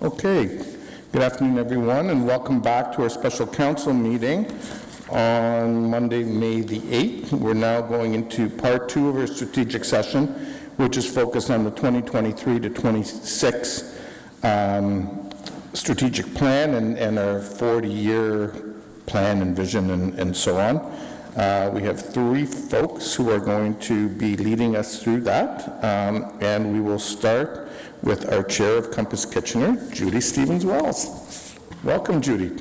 Okay, good afternoon, everyone, and welcome back to our special council meeting on Monday, May the 8th. We're now going into part 2 of our strategic session, which is focused on the 2023 to 26 strategic plan and our 40-year plan and vision and so on. We have 3 folks who are going to be leading us through that, and we will start with our Chair of Compass Kitchener, Judy Stevens-Wells. Welcome, Judy.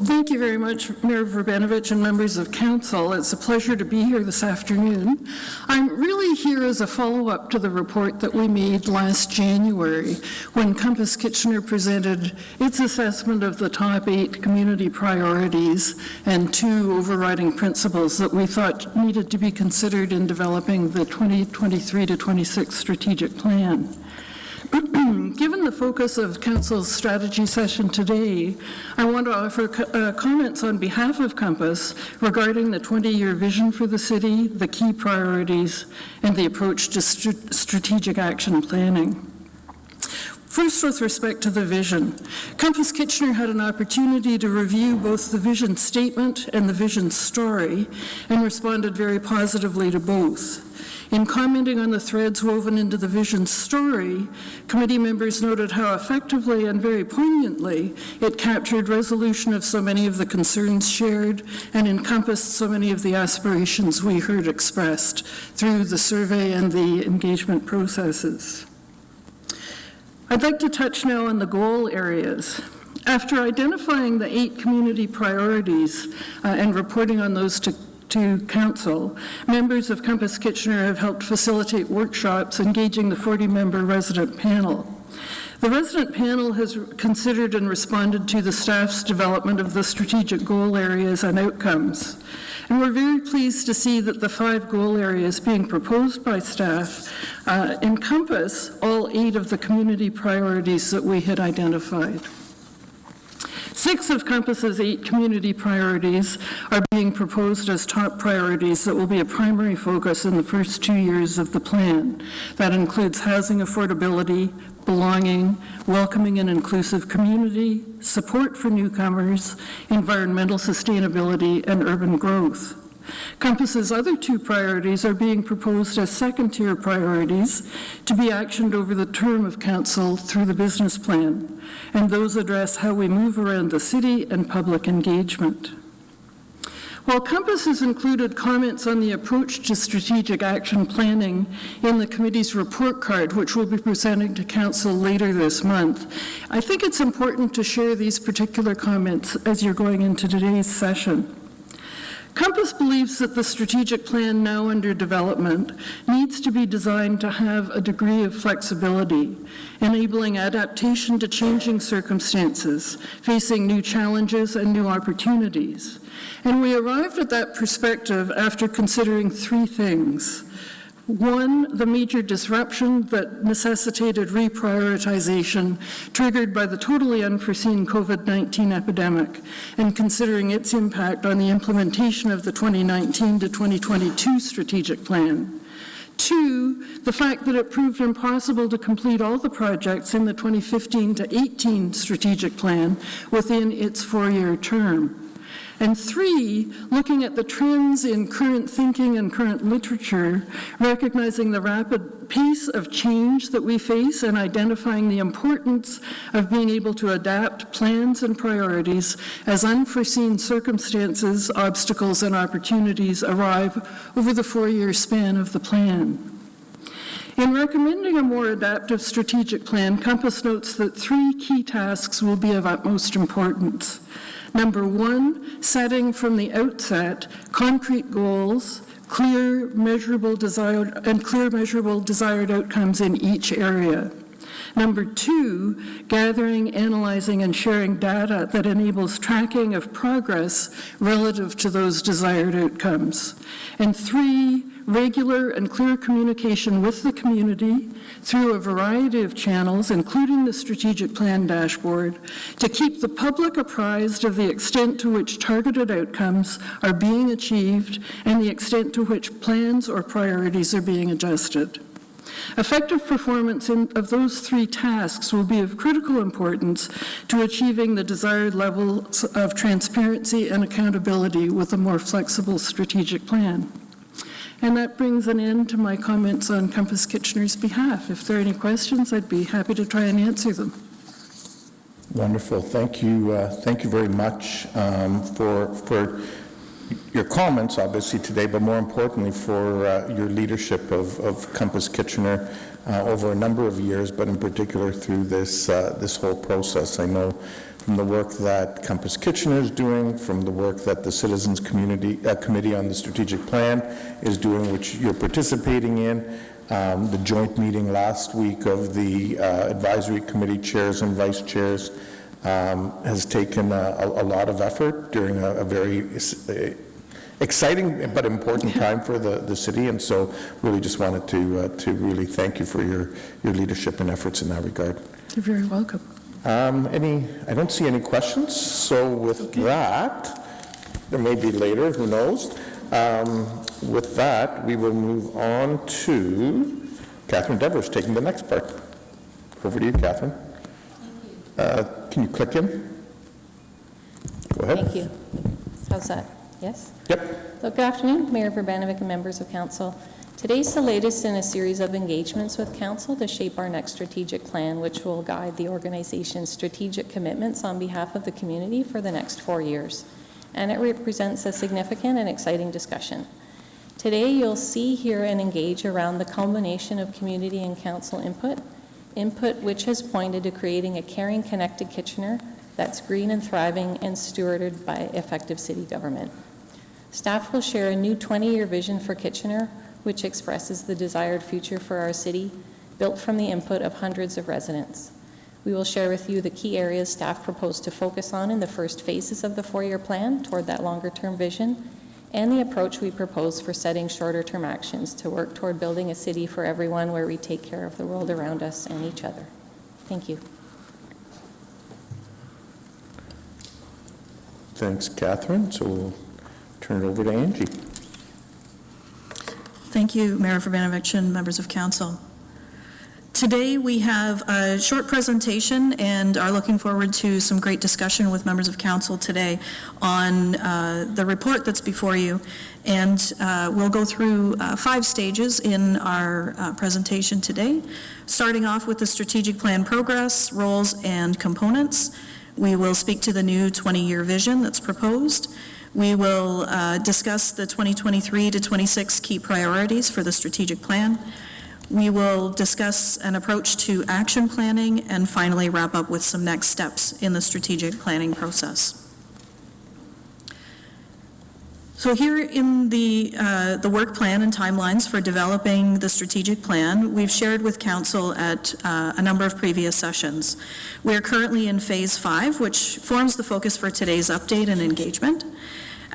Thank you very much, Mayor Verbenovich and members of Council. It's a pleasure to be here this afternoon. I'm really here as a follow-up to the report that we made last January when Compass Kitchener presented its assessment of the top 8 community priorities and 2 overriding principles that we thought needed to be considered in developing the 2023 to 26 strategic plan. Given the focus of Council's strategy session today, I want to offer comments on behalf of Compass regarding the 20-year vision for the city, the key priorities, and the approach to strategic action planning. First, with respect to the vision, Compass Kitchener had an opportunity to review both the vision statement and the vision story and responded very positively to both. In commenting on the threads woven into the vision story, committee members noted how effectively and very poignantly it captured resolution of so many of the concerns shared and encompassed so many of the aspirations we heard expressed through the survey and the engagement processes. I'd like to touch now on the goal areas. After identifying the 8 community priorities and reporting on those to Council, members of Compass Kitchener have helped facilitate workshops engaging the 40-member resident panel. The resident panel has considered and responded to the staff's development of the strategic goal areas and outcomes. And we're very pleased to see that the 5 goal areas being proposed by staff encompass all 8 of the community priorities that we had identified. 6 of Compass's 8 community priorities are being proposed as top priorities that will be a primary focus in the first 2 years of the plan. That includes housing affordability, belonging, welcoming and inclusive community, support for newcomers, environmental sustainability, and urban growth. Compass's other 2 priorities are being proposed as second-tier priorities to be actioned over the term of Council through the business plan, and those address how we move around the city and public engagement. While Compass has included comments on the approach to strategic action planning in the committee's report card, which we'll be presenting to Council later this month, I think it's important to share these particular comments as you're going into today's session. Compass believes that the strategic plan now under development needs to be designed to have a degree of flexibility, enabling adaptation to changing circumstances, facing new challenges and new opportunities. And we arrived at that perspective after considering 3 things. 1, the major disruption that necessitated reprioritization triggered by the totally unforeseen COVID-19 epidemic, and considering its impact on the implementation of the 2019 to 2022 strategic plan. 2, the fact that it proved impossible to complete all the projects in the 2015 to 18 strategic plan within its 4-year term. And 3, looking at the trends in current thinking and current literature, recognizing the rapid pace of change that we face and identifying the importance of being able to adapt plans and priorities as unforeseen circumstances, obstacles, and opportunities arrive over the 4-year span of the plan. In recommending a more adaptive strategic plan, Compass notes that 3 key tasks will be of utmost importance. Number 1, setting from the outset concrete goals, clear, measurable desired outcomes in each area. Number 2, gathering, analyzing, and sharing data that enables tracking of progress relative to those desired outcomes. And 3, regular and clear communication with the community through a variety of channels, including the strategic plan dashboard, to keep the public apprised of the extent to which targeted outcomes are being achieved and the extent to which plans or priorities are being adjusted. Effective performance of those three tasks will be of critical importance to achieving the desired levels of transparency and accountability with a more flexible strategic plan. And that brings an end to my comments on Compass Kitchener's behalf. If there are any questions, I'd be happy to try and answer them. Wonderful. Thank you very much for your comments, obviously, today, but more importantly, for your leadership of Compass Kitchener over a number of years, but in particular through this whole process. I know from the work that Compass Kitchener is doing, from the work that the Citizens Committee on the Strategic Plan is doing, which you're participating in, the joint meeting last week of the advisory committee chairs and vice chairs has taken a lot of effort during a very exciting but important time for the city, and so really just wanted to really thank you for your leadership and efforts in that regard. You're very welcome. I don't see any questions, so with that, there may be later, who knows. With that, we will move on to Catherine Devers taking the next part. Over to you, Catherine. Can you click in? Go ahead. Thank you. How's that? Yes? Yep. So good afternoon, Mayor Verbanovic and members of council. Today's the latest in a series of engagements with council to shape our next strategic plan, which will guide the organization's strategic commitments on behalf of the community for the next 4 years. And it represents a significant and exciting discussion. Today, you'll see, hear, and engage around the culmination of community and council input which has pointed to creating a caring, connected Kitchener that's green and thriving and stewarded by effective city government. Staff will share a new 20-year vision for Kitchener, which expresses the desired future for our city, built from the input of hundreds of residents. We will share with you the key areas staff propose to focus on in the first phases of the 4-year plan toward that longer-term vision, and the approach we propose for setting shorter-term actions to work toward building a city for everyone where we take care of the world around us and each other. Thank you. Thanks, Catherine. So we'll turn it over to Angie. Thank you, Mayor Verbanovic and members of council. Today we have a short presentation and are looking forward to some great discussion with members of council today on the report that's before you. And we'll go through 5 stages in our presentation today, starting off with the strategic plan progress, roles, and components. We will speak to the new 20-year vision that's proposed. We will discuss the 2023 to 26 key priorities for the strategic plan. We will discuss an approach to action planning and finally wrap up with some next steps in the strategic planning process. So here in the work plan and timelines for developing the strategic plan, we've shared with council at a number of previous sessions. We are currently in phase 5, which forms the focus for today's update and engagement.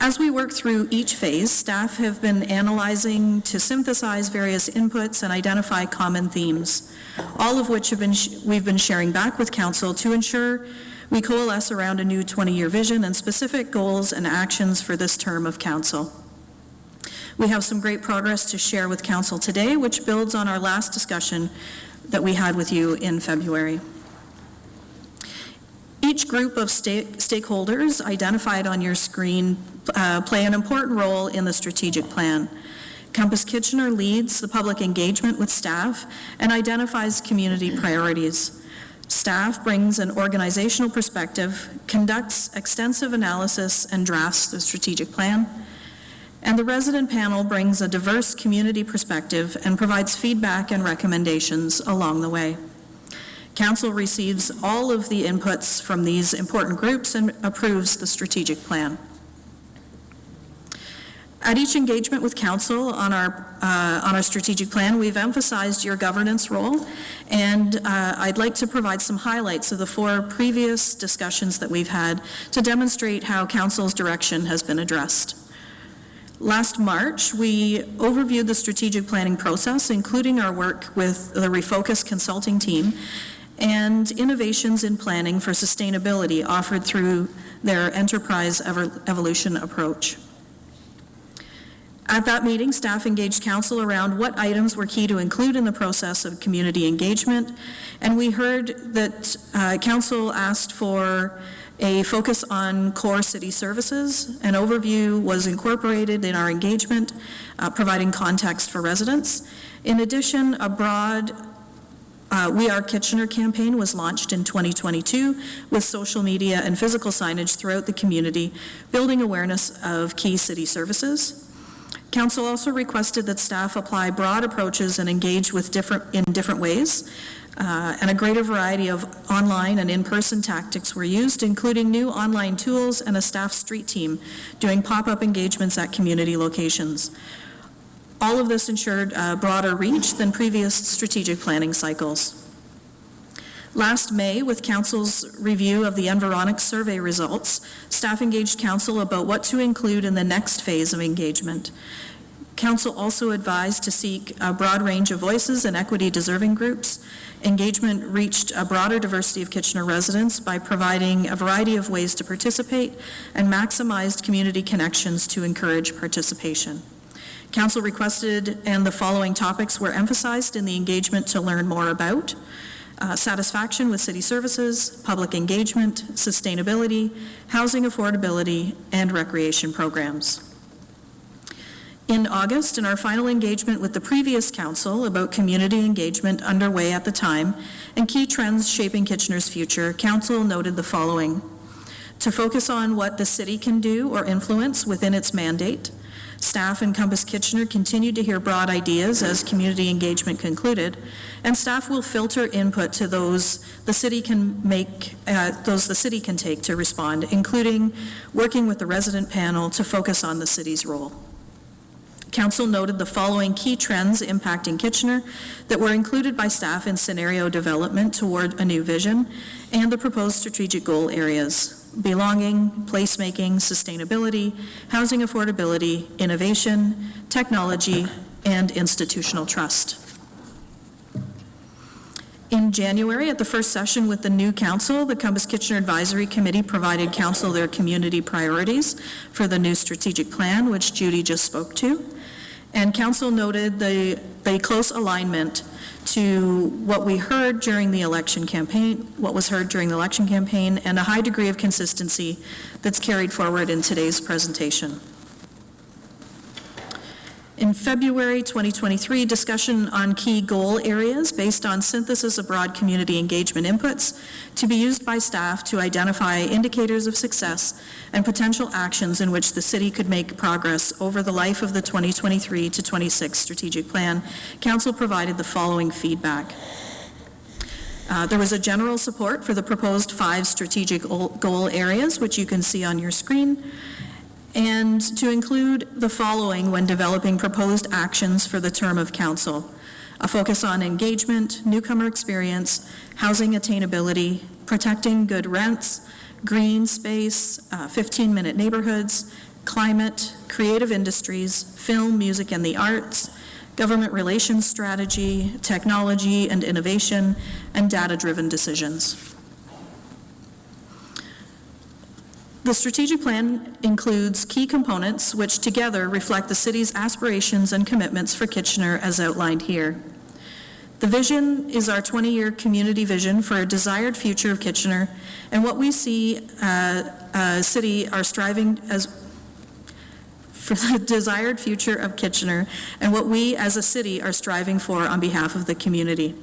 As we work through each phase, staff have been analyzing to synthesize various inputs and identify common themes, all of which we've been sharing back with council to ensure we coalesce around a new 20-year vision and specific goals and actions for this term of council. We have some great progress to share with council today, which builds on our last discussion that we had with you in February. Each group of stakeholders identified on your screen play an important role in the strategic plan. Compass Kitchener leads the public engagement with staff and identifies community priorities. Staff brings an organizational perspective, conducts extensive analysis, and drafts the strategic plan. And the resident panel brings a diverse community perspective and provides feedback and recommendations along the way. Council receives all of the inputs from these important groups and approves the strategic plan. At each engagement with council on our strategic plan, we've emphasized your governance role, and I'd like to provide some highlights of the 4 previous discussions that we've had to demonstrate how council's direction has been addressed. Last March, we overviewed the strategic planning process, including our work with the Refocus consulting team and innovations in planning for sustainability offered through their enterprise evolution approach. At that meeting, staff engaged council around what items were key to include in the process of community engagement, and we heard that council asked for a focus on core city services. An overview was incorporated in our engagement, providing context for residents. In addition, a broad We Are Kitchener campaign was launched in 2022 with social media and physical signage throughout the community, building awareness of key city services. Council also requested that staff apply broad approaches and engage with different ways, and a greater variety of online and in-person tactics were used, including new online tools and a staff street team doing pop-up engagements at community locations. All of this ensured a broader reach than previous strategic planning cycles. Last May, with Council's review of the Environics survey results, staff engaged Council about what to include in the next phase of engagement. Council also advised to seek a broad range of voices and equity-deserving groups. Engagement reached a broader diversity of Kitchener residents by providing a variety of ways to participate and maximized community connections to encourage participation. Council requested, and the following topics were emphasized in the engagement to learn more about: satisfaction with city services, public engagement, sustainability, housing affordability, and recreation programs. In August, in our final engagement with the previous council about community engagement underway at the time and key trends shaping Kitchener's future, council noted the following: to focus on what the city can do or influence within its mandate. Staff in Compass Kitchener continued to hear broad ideas as community engagement concluded, and staff will filter input to those the city can take to respond, including working with the resident panel to focus on the city's role. Council noted the following key trends impacting Kitchener that were included by staff in scenario development toward a new vision and the proposed strategic goal areas: belonging, placemaking, sustainability, housing affordability, innovation, technology, and institutional trust. In January, at the first session with the new council, the Compass Kitchener Advisory Committee provided council their community priorities for the new strategic plan, which Judy just spoke to. And council noted the close alignment to what we heard during the election campaign, and a high degree of consistency that's carried forward in today's presentation. In February 2023, discussion on key goal areas based on synthesis of broad community engagement inputs to be used by staff to identify indicators of success and potential actions in which the city could make progress over the life of the 2023 to 26 strategic plan. Council provided the following feedback. There was a general support for the proposed 5 strategic goal areas, which you can see on your screen, and to include the following when developing proposed actions for the term of council: a focus on engagement, newcomer experience, housing attainability, protecting good rents, green space, 15-minute neighborhoods, climate, creative industries, film, music, and the arts, government relations strategy, technology and innovation, and data-driven decisions. The strategic plan includes key components which together reflect the city's aspirations and commitments for Kitchener as outlined here. The vision is our 20-year community vision for a desired future of Kitchener, and what we see city are striving as for the desired future of Kitchener, and what we as a city are striving for on behalf of the community.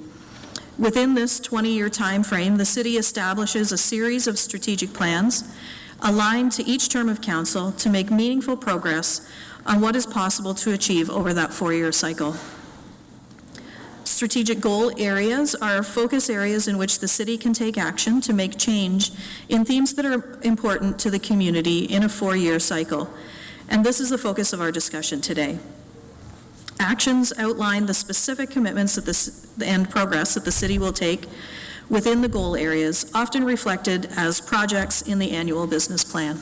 Within this 20-year time frame, the city establishes a series of strategic plans aligned to each term of council to make meaningful progress on what is possible to achieve over that 4-year cycle. Strategic goal areas are focus areas in which the city can take action to make change in themes that are important to the community in a 4-year cycle. And this is the focus of our discussion today. Actions outline the specific commitments and progress that the city will take within the goal areas, often reflected as projects in the annual business plan.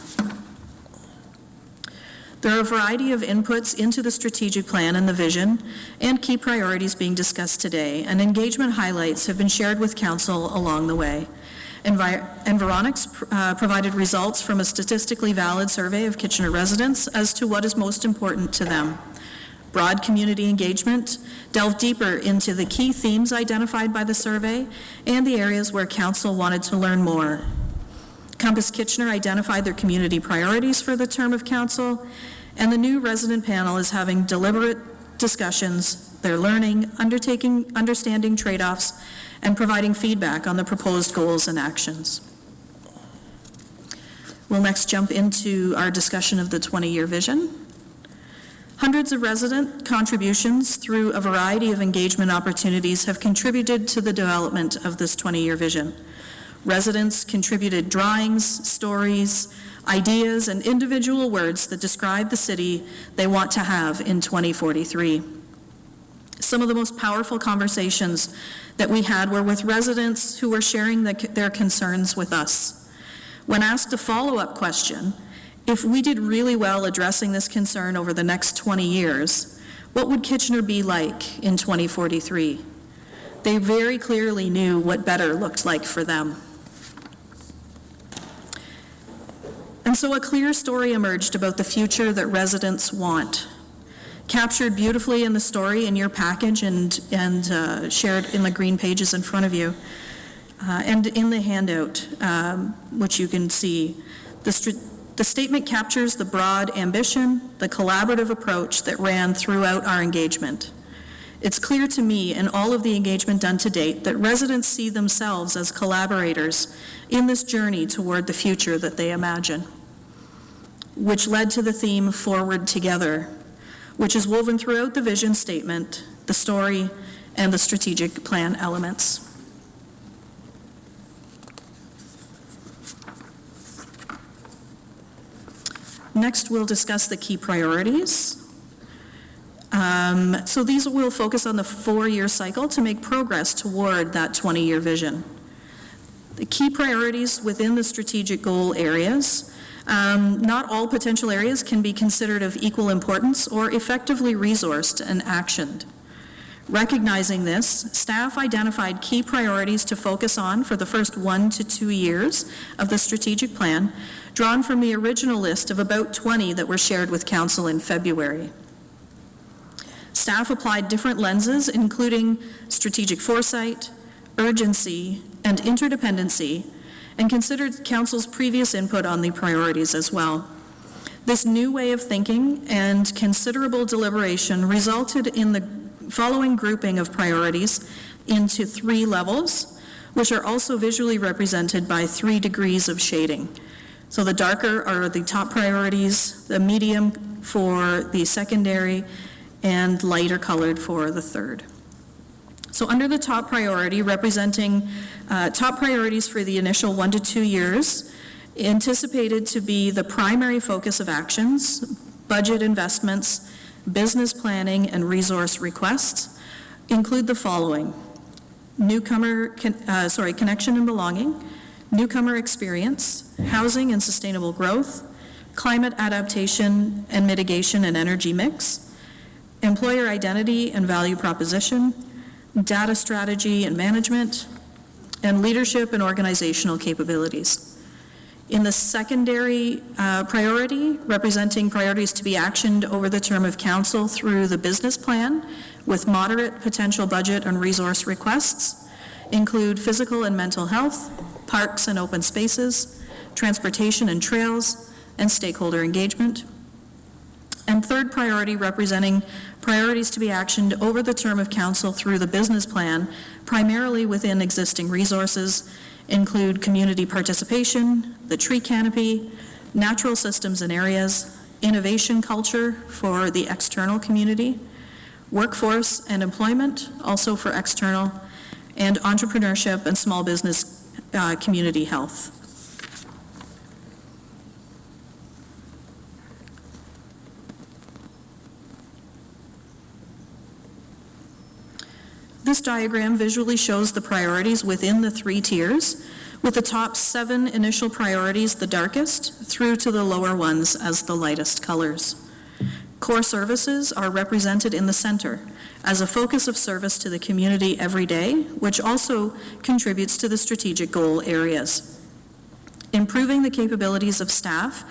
There are a variety of inputs into the strategic plan and the vision and key priorities being discussed today, and engagement highlights have been shared with council along the way. Environics provided results from a statistically valid survey of Kitchener residents as to what is most important to them. broad community engagement, delve deeper into the key themes identified by the survey and the areas where council wanted to learn more. Compass Kitchener identified their community priorities for the term of council, and the new resident panel is having deliberate discussions. They're learning, understanding trade-offs, and providing feedback on the proposed goals and actions. We'll next jump into our discussion of the 20-year vision. Hundreds of resident contributions through a variety of engagement opportunities have contributed to the development of this 20-year vision. Residents contributed drawings, stories, ideas, and individual words that describe the city they want to have in 2043. Some of the most powerful conversations that we had were with residents who were sharing their concerns with us. When asked a follow-up question, if we did really well addressing this concern over the next 20 years, what would Kitchener be like in 2043? They very clearly knew what better looked like for them. And so a clear story emerged about the future that residents want. Captured beautifully in the story in your package and shared in the green pages in front of you, and in the handout, which you can see. The statement captures the broad ambition, the collaborative approach that ran throughout our engagement. It's clear to me in all of the engagement done to date that residents see themselves as collaborators in this journey toward the future that they imagine, which led to the theme Forward Together, which is woven throughout the vision statement, the story, and the strategic plan elements. Next, we'll discuss the key priorities. So these will focus on the 4-year cycle to make progress toward that 20-year vision. The key priorities within the strategic goal areas. Not all potential areas can be considered of equal importance or effectively resourced and actioned. Recognizing this, staff identified key priorities to focus on for the first 1 to 2 years of the strategic plan, drawn from the original list of about 20 that were shared with Council in February. Staff applied different lenses, including strategic foresight, urgency, and interdependency, and considered Council's previous input on the priorities as well. This new way of thinking and considerable deliberation resulted in the following grouping of priorities into 3 levels, which are also visually represented by 3 degrees of shading. So the darker are the top priorities, the medium for the secondary, and lighter colored for the third. So under the top priority, representing top priorities for the initial 1 to 2 years, anticipated to be the primary focus of actions, budget investments, business planning, and resource requests, include the following: connection and belonging, newcomer experience, housing and sustainable growth, climate adaptation and mitigation and energy mix, employer identity and value proposition, data strategy and management, and leadership and organizational capabilities. In the secondary priority, representing priorities to be actioned over the term of council through the business plan with moderate potential budget and resource requests, include physical and mental health, parks and open spaces, transportation and trails, and stakeholder engagement. And third priority, representing priorities to be actioned over the term of council through the business plan, primarily within existing resources, include community participation, the tree canopy, natural systems and areas, innovation culture for the external community, workforce and employment, also for external, and entrepreneurship and small business community health. This diagram visually shows the priorities within the 3 tiers, with the top 7 initial priorities the darkest, through to the lower ones as the lightest colors. Core services are represented in the center as a focus of service to the community every day, which also contributes to the strategic goal areas. Improving the capabilities of staff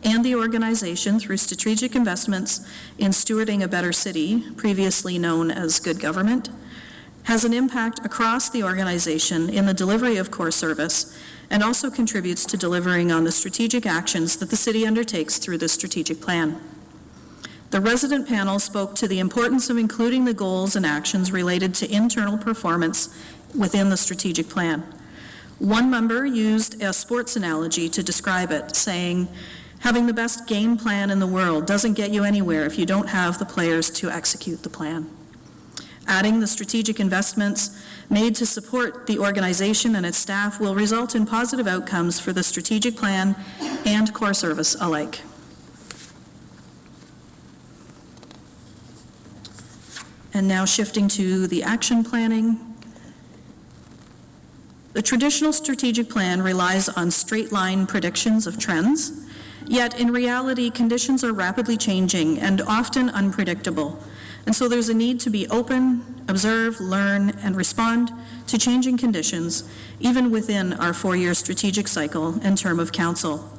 and the organization through strategic investments in stewarding a better city, previously known as good government, has an impact across the organization in the delivery of core service, and also contributes to delivering on the strategic actions that the city undertakes through the strategic plan. The resident panel spoke to the importance of including the goals and actions related to internal performance within the strategic plan. One member used a sports analogy to describe it, saying, having the best game plan in the world doesn't get you anywhere if you don't have the players to execute the plan. Adding the strategic investments made to support the organization and its staff will result in positive outcomes for the strategic plan and core service alike. And now shifting to the action planning. The traditional strategic plan relies on straight-line predictions of trends, yet in reality, conditions are rapidly changing and often unpredictable. And so there's a need to be open, observe, learn, and respond to changing conditions, even within our 4-year strategic cycle and term of council.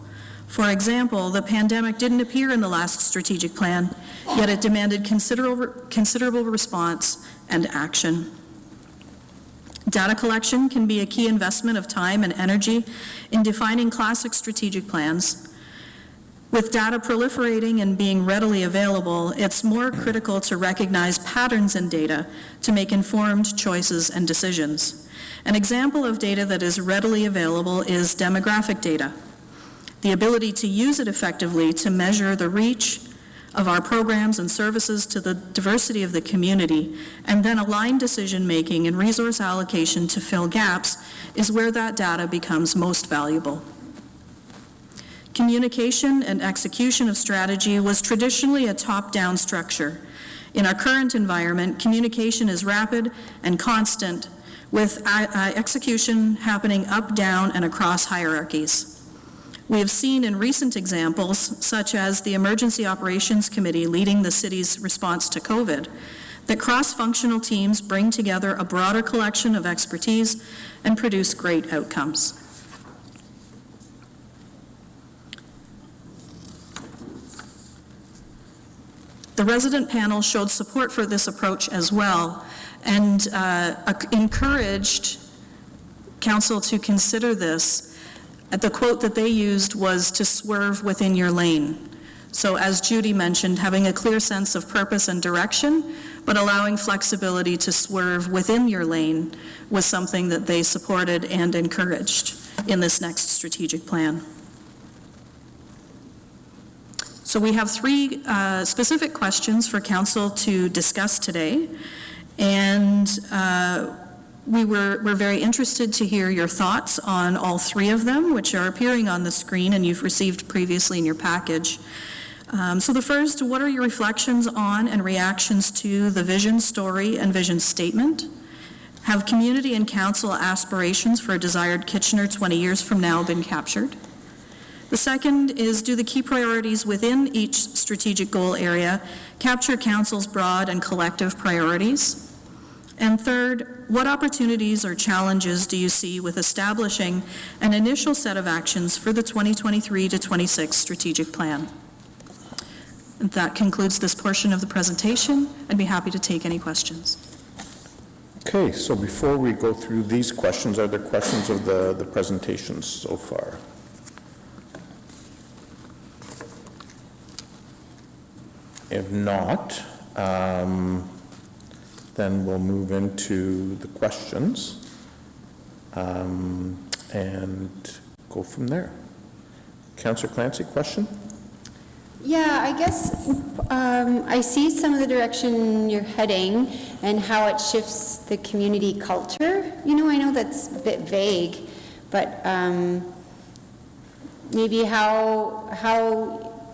For example, the pandemic didn't appear in the last strategic plan, yet it demanded considerable response and action. Data collection can be a key investment of time and energy in defining classic strategic plans. With data proliferating and being readily available, it's more critical to recognize patterns in data to make informed choices and decisions. An example of data that is readily available is demographic data. The ability to use it effectively to measure the reach of our programs and services to the diversity of the community, and then align decision-making and resource allocation to fill gaps is where that data becomes most valuable. Communication and execution of strategy was traditionally a top-down structure. In our current environment, communication is rapid and constant, with execution happening up, down, and across hierarchies. We have seen in recent examples, such as the Emergency Operations Committee leading the city's response to COVID, that cross-functional teams bring together a broader collection of expertise and produce great outcomes. The resident panel showed support for this approach as well, and encouraged council to consider this. The quote that they used was to swerve within your lane. So as Judy mentioned, having a clear sense of purpose and direction, but allowing flexibility to swerve within your lane was something that they supported and encouraged in this next strategic plan. So we have 3 specific questions for council to discuss today, and we're very interested to hear your thoughts on all 3 of them, which are appearing on the screen and you've received previously in your package. So the first, what are your reflections on and reactions to the vision story and vision statement? Have community and council aspirations for a desired Kitchener 20 years from now been captured? The second is, do the key priorities within each strategic goal area capture council's broad and collective priorities? And third, what opportunities or challenges do you see with establishing an initial set of actions for the 2023 to 26 strategic plan? And that concludes this portion of the presentation. I'd be happy to take any questions. Okay, so before we go through these questions, are there questions of the presentations so far? If not, then we'll move into the questions and go from there. Councillor Clancy, question? Yeah, I guess I see some of the direction you're heading and how it shifts the community culture. You know, I know that's a bit vague, but maybe how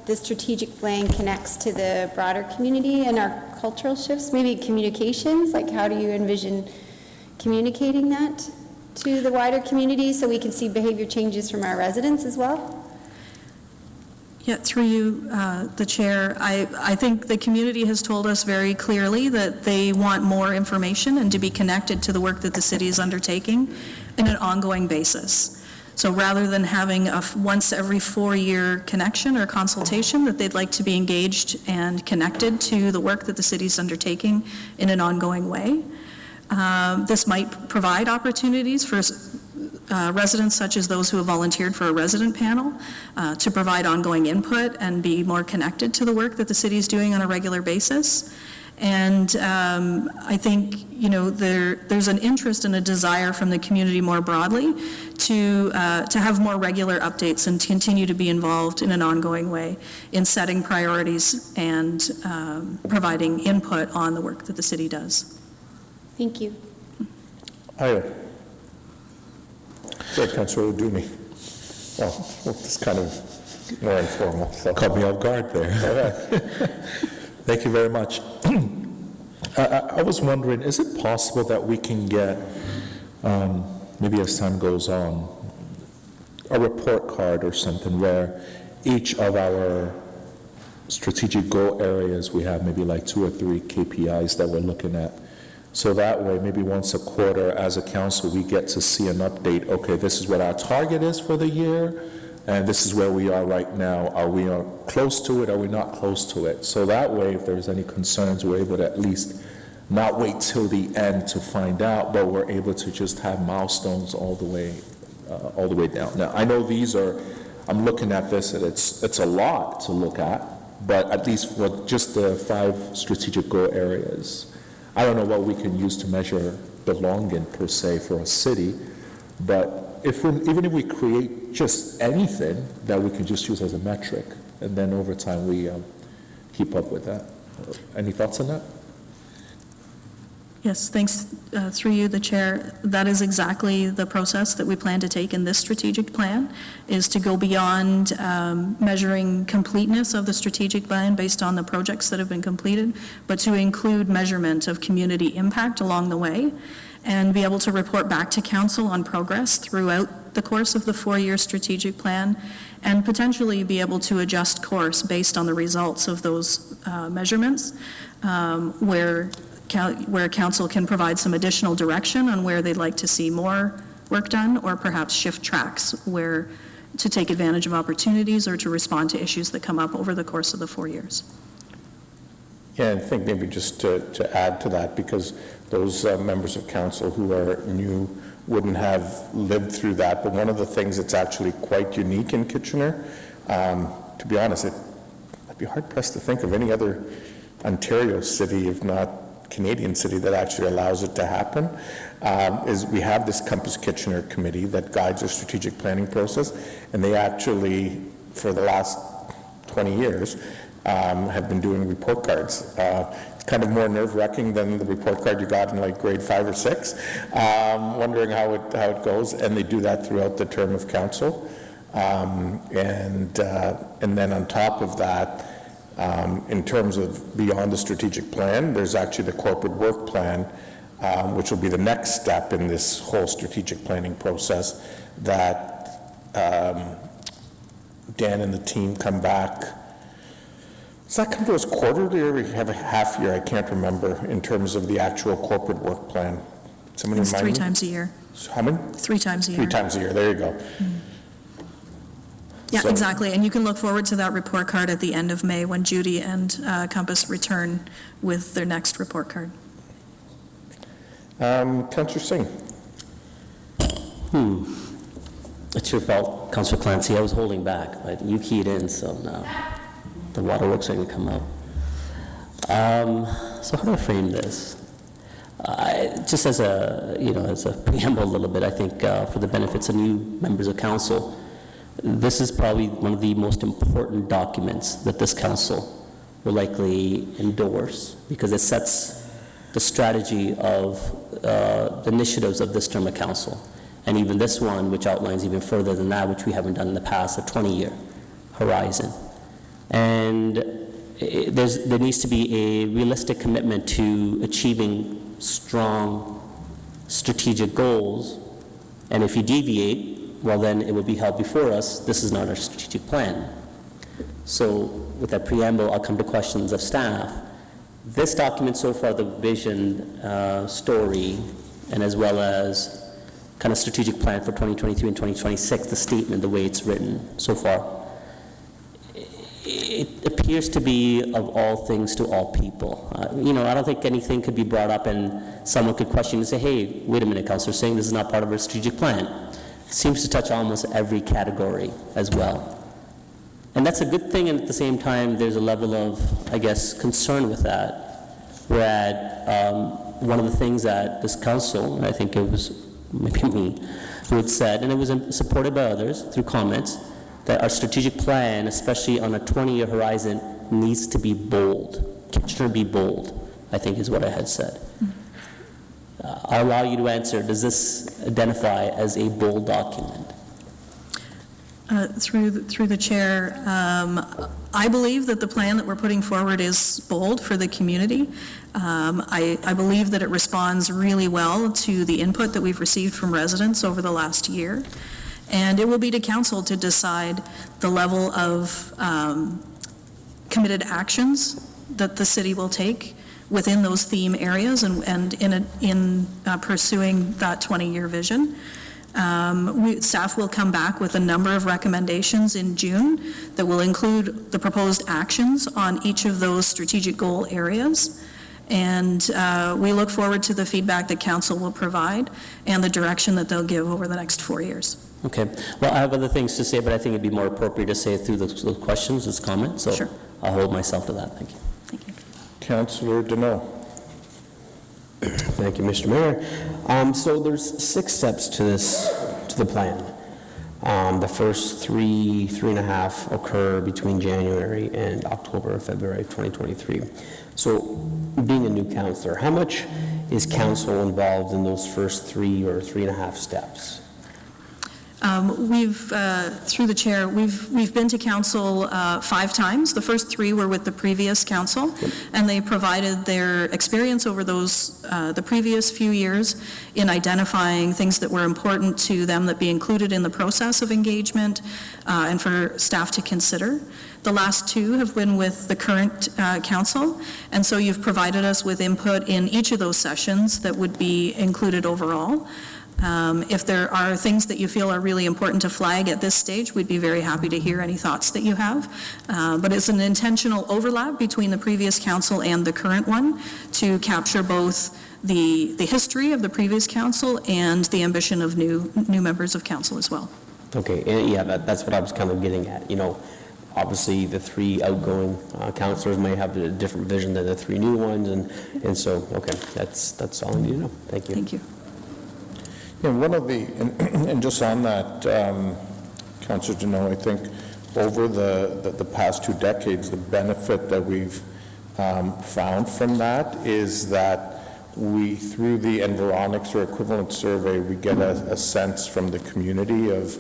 the strategic plan connects to the broader community and our cultural shifts, maybe communications, like how do you envision communicating that to the wider community so we can see behavior changes from our residents as well? Yeah, through you, the chair, I think the community has told us very clearly that they want more information and to be connected to the work that the city is undertaking in an ongoing basis. So rather than having a once every 4-year connection or consultation, that they'd like to be engaged and connected to the work that the city's undertaking in an ongoing way. This might provide opportunities for residents such as those who have volunteered for a resident panel to provide ongoing input and be more connected to the work that the city is doing on a regular basis. And I think, there's an interest and a desire from the community more broadly to have more regular updates and to continue to be involved in an ongoing way in setting priorities and providing input on the work that the city does. Thank you. Hi. Sorry, Councilor O'Dooney. Well, it's kind of more informal. So. Caught me off guard there. Thank you very much. I was wondering, is it possible that we can get, maybe as time goes on, a report card or something where each of our strategic goal areas, we have maybe like 2 or 3 KPIs that we're looking at. So that way, maybe once a quarter as a council, we get to see an update. Okay, this is what our target is for the year, and this is where we are right now. Are we close to it? Are we not close to it? So that way, if there's any concerns, we're able to at least not wait till the end to find out, but we're able to just have milestones all the way down. Now, I know I'm looking at this, and it's a lot to look at, but at least for just the 5 strategic goal areas, I don't know what we can use to measure belonging per se for a city, but even if we create just anything that we can just use as a metric, and then over time we keep up with that. Any thoughts on that? Yes, thanks. Through you, the chair, that is exactly the process that we plan to take in this strategic plan, is to go beyond measuring completeness of the strategic plan based on the projects that have been completed, but to include measurement of community impact along the way, and be able to report back to council on progress throughout the course of the 4-year strategic plan, and potentially be able to adjust course based on the results of those measurements, where council can provide some additional direction on where they'd like to see more work done, or perhaps shift tracks where to take advantage of opportunities or to respond to issues that come up over the course of the 4 years. Yeah, I think maybe just to add to that, because those members of council who are new wouldn't have lived through that, but one of the things that's actually quite unique in Kitchener, to be honest, I'd be hard-pressed to think of any other Ontario city, if not Canadian city, that actually allows it to happen, is we have this Compass Kitchener committee that guides our strategic planning process, and they actually, for the last 20 years, have been doing report cards. It's kind of more nerve-wracking than the report card you got in like grade 5 or 6, wondering how it goes, and they do that throughout the term of council. And then on top of that, in terms of beyond the strategic plan, there's actually the corporate work plan, which will be the next step in this whole strategic planning process, that Dan and the team come back. Does that come to us quarterly, or we have a half year? I can't remember, in terms of the actual corporate work plan. Somebody It's remind 3 me? times a year. How many? 3 times a year. 3 times a year, there you go. Yeah, So- exactly. And you can look forward to that report card at the end of May when Judy and Compass return with their next report card. Councillor Singh. It's your fault, Councillor Clancy. I was holding back, but you keyed in, so now the waterworks are going to come up. So how do I frame this? Just as a preamble a little bit, I think for the benefits of new members of council, this is probably one of the most important documents that this council will likely endorse, because it sets the strategy of the initiatives of this term of council. And even this one, which outlines even further than that, which we haven't done in the past, a 20-year horizon. And there needs to be a realistic commitment to achieving strong strategic goals. And if you deviate, well, then it will be held before us, this is not our strategic plan. So with that preamble, I'll come to questions of staff. This document so far, the vision, story, and as well as kind of strategic plan for 2023 and 2026, the statement, the way it's written so far, it appears to be of all things to all people. I don't think anything could be brought up and someone could question and say, hey, wait a minute, Councillor Singh, this is not part of our strategic plan. It seems to touch almost every category as well. And that's a good thing, and at the same time, there's a level of, I guess, concern with that. One of the things that this council, and I think it was maybe me, who had said, and it was supported by others through comments, that our strategic plan, especially on a 20-year horizon, needs to be bold. Kitchener be bold, I think is what I had said. I'll allow you to answer. Does this identify as a bold document? Through the chair, I believe that the plan that we're putting forward is bold for the community. I believe that it responds really well to the input that we've received from residents over the last year. And it will be to council to decide the level of committed actions that the city will take within those theme areas and in pursuing that 20-year vision. Staff will come back with a number of recommendations in June that will include the proposed actions on each of those strategic goal areas. And we look forward to the feedback that council will provide and the direction that they'll give over the next 4 years. Okay. Well, I have other things to say, but I think it'd be more appropriate to say it through the questions as comments. So Sure. I'll hold myself to that. Thank you. Thank you. Councillor Deneau. Thank you, Mr. Mayor. So there's 6 steps to the plan. The first three and a half occur between January and October or February of 2023. So being a new councillor, how much is council involved in those first 3 or 3.5 steps? Through the chair, we've been to council 5 times. The first 3 were with the previous council, and they provided their experience over the previous few years in identifying things that were important to them that be included in the process of engagement and for staff to consider. The last 2 have been with the current council, and so you've provided us with input in each of those sessions that would be included overall. If there are things that you feel are really important to flag at this stage, we'd be very happy to hear any thoughts that you have. But it's an intentional overlap between the previous council and the current one to capture both the history of the previous council and the ambition of new members of council as well. Okay, and yeah, that's what I was kind of getting at. Obviously the 3 outgoing councillors may have a different vision than the 3 new ones, and so, okay, that's all I need to know. Thank you. Thank you. Yeah, and just on that, Councillor Deneau, I think over the past 2 decades, the benefit that we've found from that is that we, through the Environics or equivalent survey, we get a sense from the community of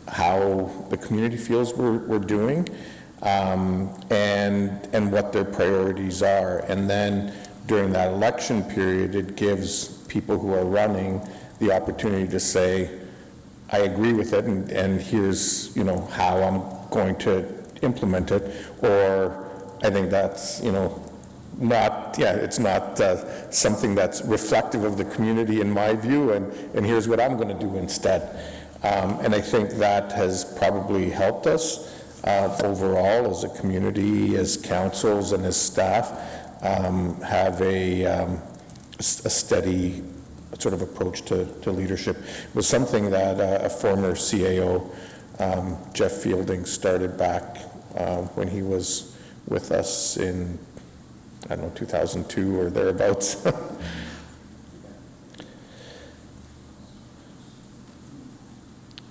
how the community feels we're doing and what their priorities are. And then during that election period, it gives people who are running the opportunity to say, I agree with it, and here's, how I'm going to implement it, or I think that's, it's not something that's reflective of the community in my view, and here's what I'm going to do instead. And I think that has probably helped us overall as a community, as councils, and as staff, have a steady sort of approach to leadership. It was something that a former CAO, Jeff Fielding, started back when he was with us in, 2002 or thereabouts.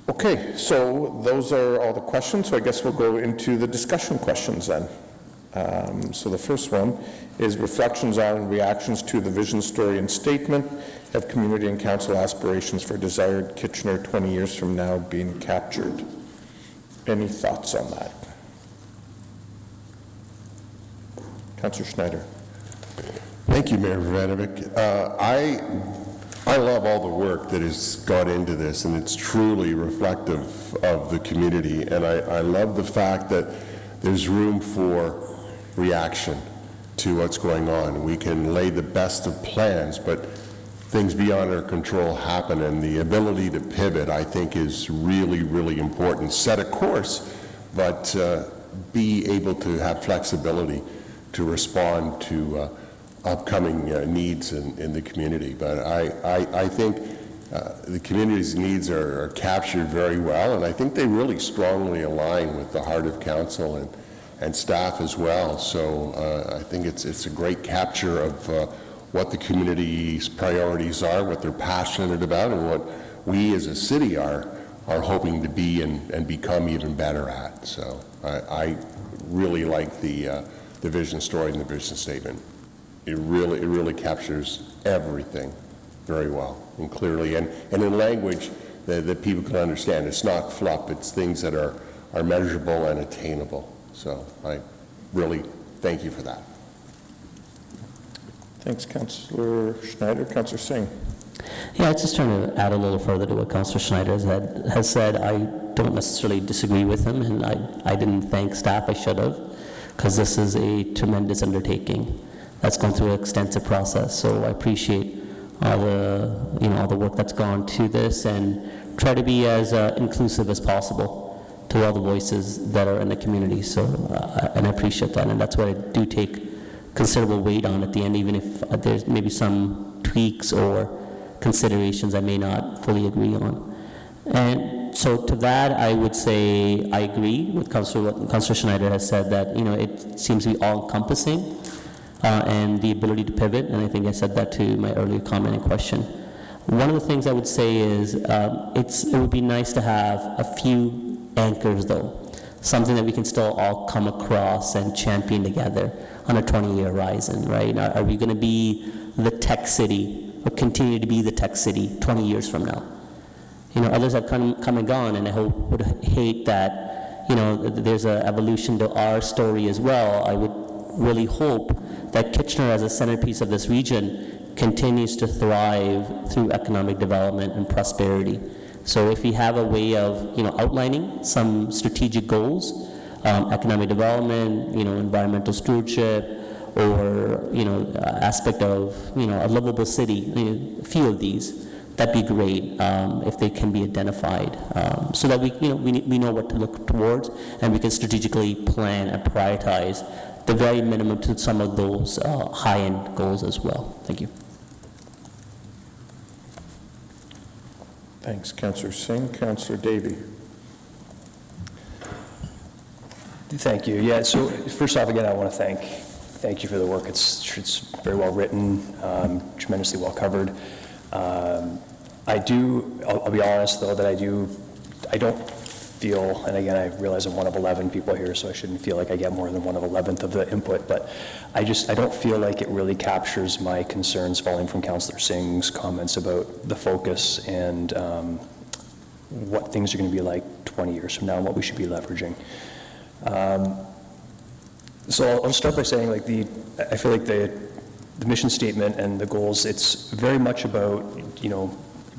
Okay, so those are all the questions, so I guess we'll go into the discussion questions then. So the first one is reflections on and reactions to the vision, story, and statement. Have community and council aspirations for desired Kitchener 20 years from now being captured? Any thoughts on that? Councillor Schneider. Thank you, Mayor Vanovic. I love all the work that has gone into this, and it's truly reflective of the community. And I love the fact that there's room for reaction to what's going on. We can lay the best of plans, but things beyond our control happen, and the ability to pivot, I think, is really, really important. Set a course, but be able to have flexibility to respond to upcoming needs in the community. But I think the community's needs are captured very well, and I think they really strongly align with the heart of council and staff as well. So I think it's a great capture of what the community's priorities are, what they're passionate about, and what we as a city are hoping to be and become even better at. So I really like the vision story and the vision statement. It really captures everything very well and clearly, and in language that people can understand. It's not fluff, it's things that are measurable and attainable. So I really thank you for that. Thanks, Councillor Schneider. Councillor Singh. Yeah, I was just trying to add a little further to what Councillor Schneider has said. I don't necessarily disagree with him, and I didn't thank staff. I should have, because this is a tremendous undertaking that's gone through an extensive process. So I appreciate all the work that's gone to this, and try to be as inclusive as possible to all the voices that are in the community. So and I appreciate that, and that's what I do take considerable weight on at the end, even if there's maybe some tweaks or considerations I may not fully agree on. And so to that, I would say I agree with what Councillor Schneider has said, that it seems to be all-encompassing, and the ability to pivot, and I think I said that to my earlier comment and question. One of the things I would say is it would be nice to have a few anchors, though, something that we can still all come across and champion together on a 20-year horizon, right? Are we going to be the tech city, or continue to be the tech city 20 years from now? Others have come and gone, and I would hate that, there's an evolution to our story as well. I would really hope that Kitchener, as a centerpiece of this region, continues to thrive through economic development and prosperity. So if we have a way of, outlining some strategic goals, economic development, environmental stewardship, or, aspect of, a livable city, a few of these, that'd be great if they can be identified, so that we know what to look towards, and we can strategically plan and prioritize the very minimum to some of those high-end goals as well. Thank you. Thanks, Councillor Singh. Councillor Davey. Thank you. Yeah, so first off, again, I want to thank you for the work. It's very well written, tremendously well covered. I'll be honest, though, that I don't feel, and again, I realize I'm one of 11 people here, so I shouldn't feel like I get more than 1/11 of the input, but I don't feel like it really captures my concerns following from Councillor Singh's comments about the focus and what things are going to be like 20 years from now and what we should be leveraging. So I'll start by saying, I feel like the mission statement and the goals, it's very much about,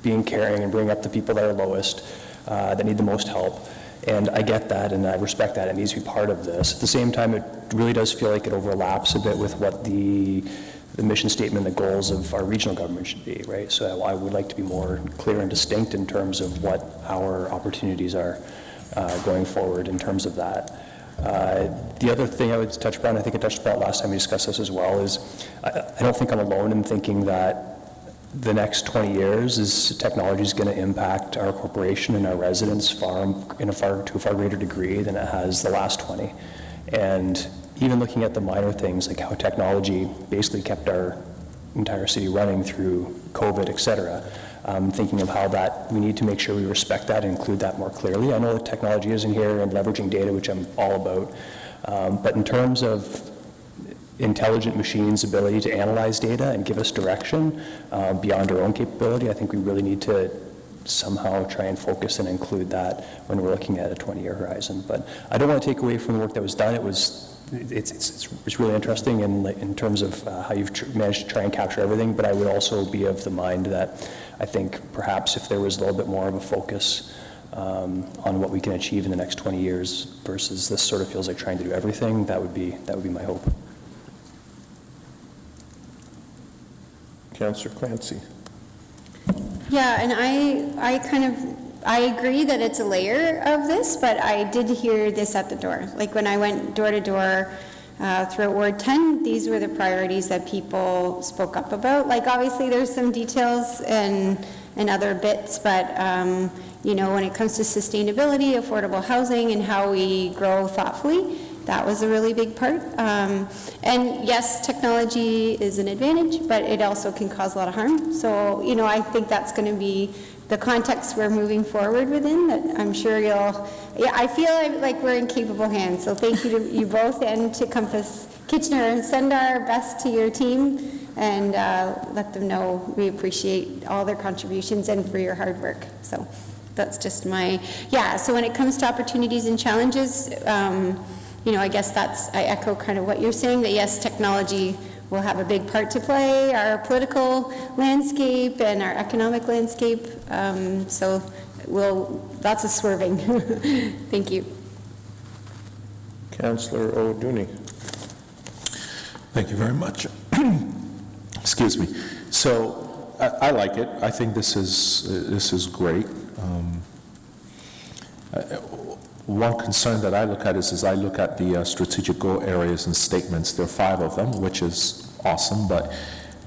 being caring and bringing up the people that are lowest, that need the most help. And I get that, and I respect that. It needs to be part of this. At the same time, it really does feel like it overlaps a bit with what the mission statement, the goals of our regional government should be, right? So I would like to be more clear and distinct in terms of what our opportunities are going forward in terms of that. The other thing I would touch upon, I think I touched upon last time we discussed this as well, is I don't think I'm alone in thinking that the next 20 years technology is going to impact our corporation and our residents to a far greater degree than it has the last 20. And even looking at the minor things, like how technology basically kept our entire city running through COVID, et cetera, thinking of how that we need to make sure we respect that and include that more clearly. I know that technology is in here and leveraging data, which I'm all about, but in terms of intelligent machines' ability to analyze data and give us direction beyond our own capability, I think we really need to somehow try and focus and include that when we're looking at a 20-year horizon. But I don't want to take away from the work that was done. It's really interesting in terms of how you've managed to try and capture everything, but I would also be of the mind that I think perhaps if there was a little bit more of a focus on what we can achieve in the next 20 years versus this sort of feels like trying to do everything, that would be my hope. Councillor Clancy. Yeah, and I agree that it's a layer of this, but I did hear this at the door. Like when I went door to door throughout Ward 10, these were the priorities that people spoke up about. Like obviously there's some details and other bits, but you know, when it comes to sustainability, affordable housing, and how we grow thoughtfully, that was a really big part. And yes, technology is an advantage, but it also can cause a lot of harm. So, you know, I think that's going to be the context we're moving forward within, that I'm sure you'll, yeah, I feel like we're in capable hands. So thank you to you both and to Compass Kitchener. Send our best to your team and let them know we appreciate all their contributions and for your hard work. So that's just my, yeah, so when it comes to opportunities and challenges, you know, I guess I echo kind of what you're saying, that yes, technology will have a big part to play, our political landscape and our economic landscape. So lots of swerving. Thank you. Councillor O'Dooney. Thank you very much. Excuse me. So I like it. I think this is great. One concern that I look at is I look at the strategic goal areas and statements. There are 5 of them, which is awesome, but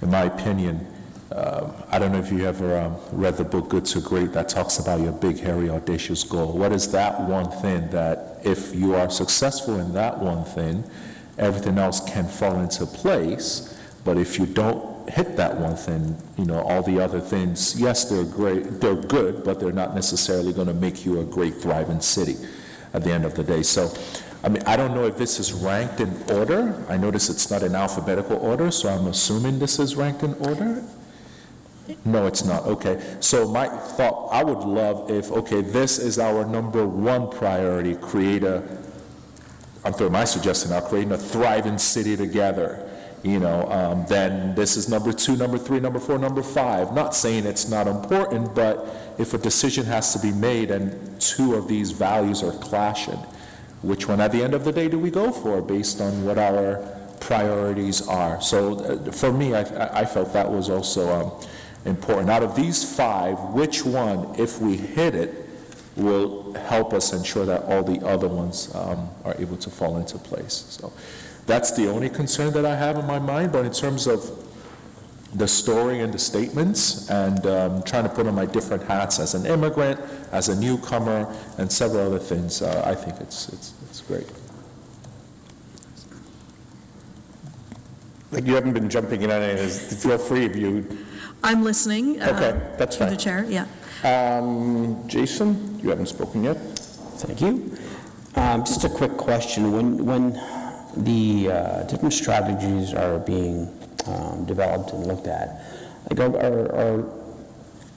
in my opinion, I don't know if you ever read the book Good to Great that talks about your big, hairy, audacious goal. What is that one thing that if you are successful in that one thing, everything else can fall into place, but if you don't hit that one thing, you know, all the other things, yes, they're great, they're good, but they're not necessarily going to make you a great, thriving city at the end of the day. So, I mean, I don't know if this is ranked in order. I notice it's not in alphabetical order, so I'm assuming this is ranked in order. No, it's not. Okay. So my thought, I would love if, okay, this is our #1 priority, I'm throwing my suggestion out, creating a thriving city together. You know, then this is #2, #3, #4, #5. Not saying it's not important, but if a decision has to be made and 2 of these values are clashing, which one at the end of the day do we go for based on what our priorities are? So for me, I felt that was also important. Out of these 5, which one, if we hit it, will help us ensure that all the other ones are able to fall into place? So that's the only concern that I have in my mind, but in terms of the story and the statements and trying to put on my different hats as an immigrant, as a newcomer, and several other things, I think it's great. Like you haven't been jumping in on it, feel free if you, I'm listening. Okay, that's through fine. the chair, yeah. Jason, you haven't spoken yet. Thank you. Just a quick question. When the different strategies are being developed and looked at, like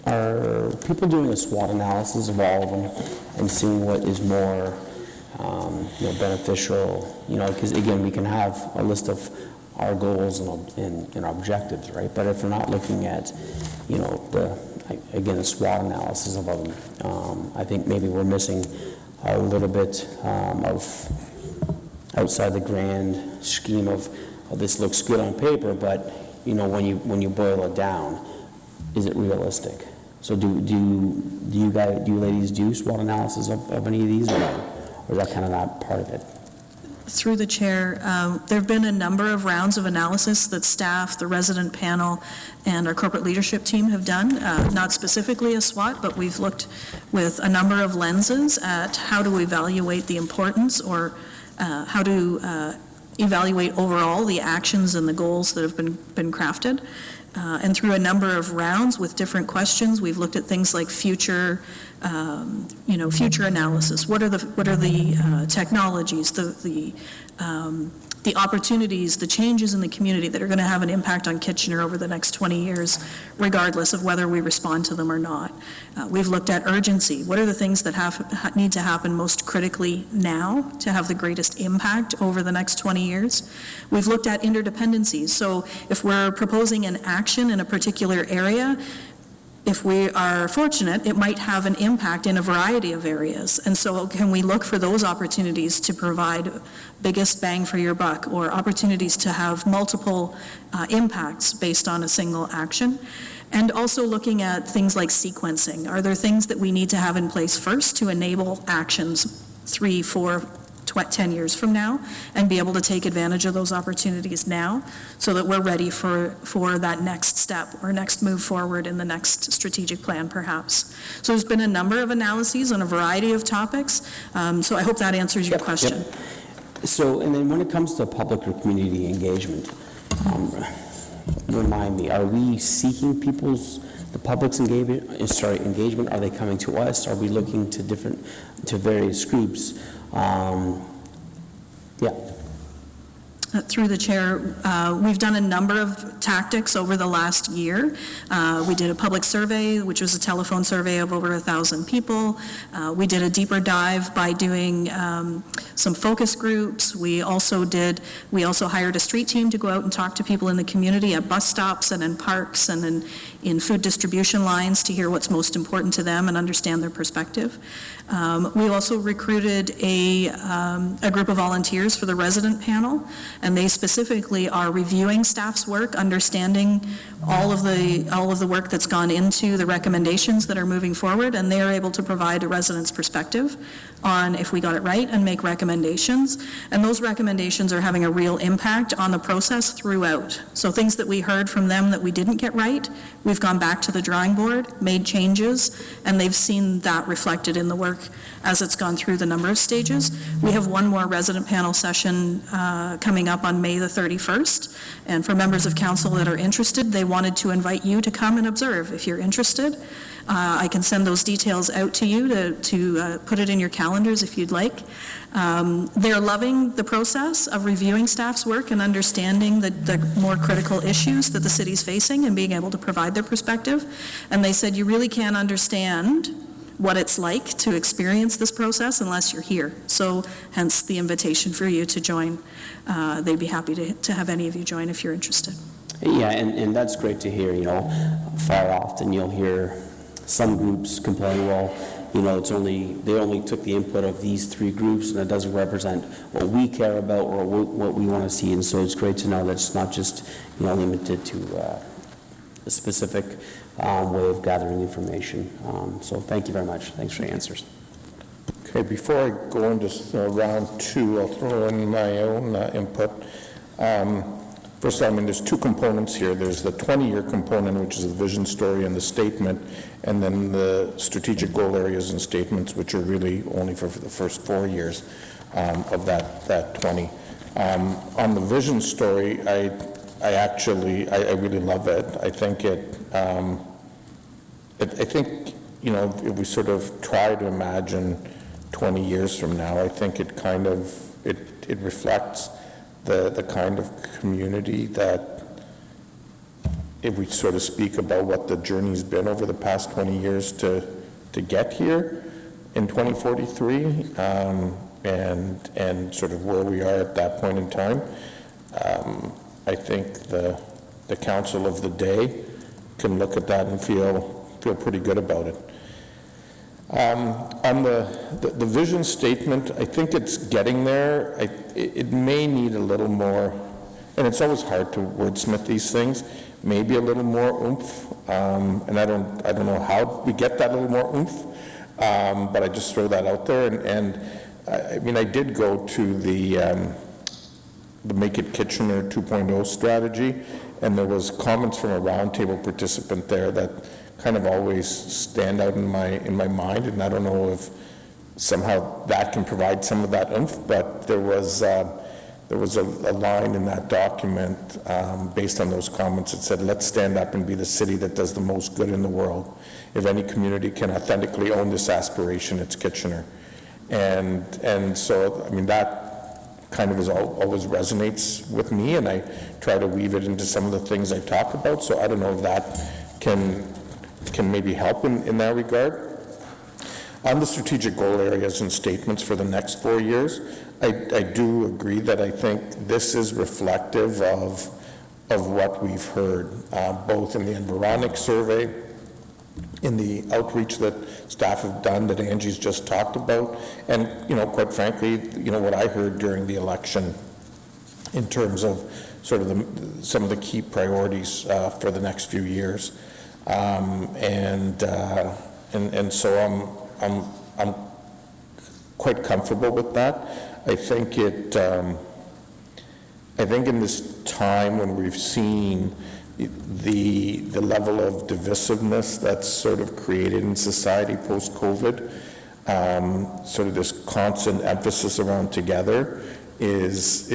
are people doing a SWOT analysis of all of them and seeing what is more beneficial? You know, because again, we can have a list of our goals and our objectives, right? But if we're not looking at, you know, the SWOT analysis of them, I think maybe we're missing a little bit of outside the grand scheme of, oh, this looks good on paper, but you know, when you boil it down, is it realistic? So do you ladies do SWOT analysis of any of these, or no? Or is that kind of not part of it? Through the chair, there have been a number of rounds of analysis that staff, the resident panel, and our corporate leadership team have done, not specifically a SWOT, but we've looked with a number of lenses at how to evaluate the importance or how to evaluate overall the actions and the goals that have been crafted. And through a number of rounds with different questions, we've looked at things like future analysis. What are the technologies, the opportunities, the changes in the community that are going to have an impact on Kitchener over the next 20 years, regardless of whether we respond to them or not. We've looked at urgency. What are the things that need to happen most critically now to have the greatest impact over the next 20 years? We've looked at interdependencies. So if we're proposing an action in a particular area, if we are fortunate, it might have an impact in a variety of areas. And so can we look for those opportunities to provide biggest bang for your buck, or opportunities to have multiple impacts based on a single action? And also looking at things like sequencing. Are there things that we need to have in place first to enable actions 3, 4, 10 years from now, and be able to take advantage of those opportunities now, so that we're ready for that next step or next move forward in the next strategic plan, perhaps. So there's been a number of analyses on a variety of topics, so I hope that answers your question. So, and then when it comes to public or community engagement, remind me, are we seeking the public's engagement? Are they coming to us? Are we looking to various groups? Yeah. Through the chair, we've done a number of tactics over the last year. We did a public survey, which was a telephone survey of over 1,000 people. We did a deeper dive by doing some focus groups. We also hired a street team to go out and talk to people in the community at bus stops and in parks and in food distribution lines to hear what's most important to them and understand their perspective. We also recruited a group of volunteers for the resident panel, and they specifically are reviewing staff's work, understanding all of the work that's gone into the recommendations that are moving forward, and they are able to provide a resident's perspective on if we got it right and make recommendations. And those recommendations are having a real impact on the process throughout. So things that we heard from them that we didn't get right, we've gone back to the drawing board, made changes, and they've seen that reflected in the work as it's gone through the number of stages. We have one more resident panel session coming up on May the 31st. And for members of council that are interested, they wanted to invite you to come and observe if you're interested. I can send those details out to you to put it in your calendars if you'd like. They're loving the process of reviewing staff's work and understanding the more critical issues that the city's facing and being able to provide their perspective. And they said, you really can't understand what it's like to experience this process unless you're here. So hence the invitation for you to join. They'd be happy to have any of you join if you're interested. Yeah, and that's great to hear. Far often you'll hear some groups complain, well, they only took the input of these 3 groups, and it doesn't represent what we care about or what we want to see. And so it's great to know that it's not just, limited to a specific way of gathering information. So thank you very much. Thanks for the answers. Okay, before I go into round 2, I'll throw in my own input. First of all, there's 2 components here. There's the 20-year component, which is the vision story and the statement, and then the strategic goal areas and statements, which are really only for the first 4 years of that 20. On the vision story, I really love it. I think if we sort of try to imagine 20 years from now, I think it kind of, it reflects the kind of community that, if we sort of speak about what the journey's been over the past 20 years to get here in 2043, and sort of where we are at that point in time, I think the council of the day can look at that and feel pretty good about it. On the vision statement, I think it's getting there. It may need a little more, and it's always hard to wordsmith these things, maybe a little more oomph, and I don't know how we get that little more oomph, but I just throw that out there. And I did go to the Make It Kitchener 2.0 strategy, and there was comments from a roundtable participant there that kind of always stand out in my mind, and I don't know if somehow that can provide some of that oomph, but there was a line in that document based on those comments that said, let's stand up and be the city that does the most good in the world. If any community can authentically own this aspiration, it's Kitchener. And so, that kind of always resonates with me, and I try to weave it into some of the things I talk about, so I don't know if that can maybe help in that regard. On the strategic goal areas and statements for the next 4 years, I do agree that I think this is reflective of what we've heard, both in the Environic survey, in the outreach that staff have done that Angie's just talked about, and, quite frankly, what I heard during the election in terms of sort of some of the key priorities for the next few years. And so I'm quite comfortable with that. I think in this time when we've seen the level of divisiveness that's sort of created in society post-COVID, sort of this constant emphasis around together is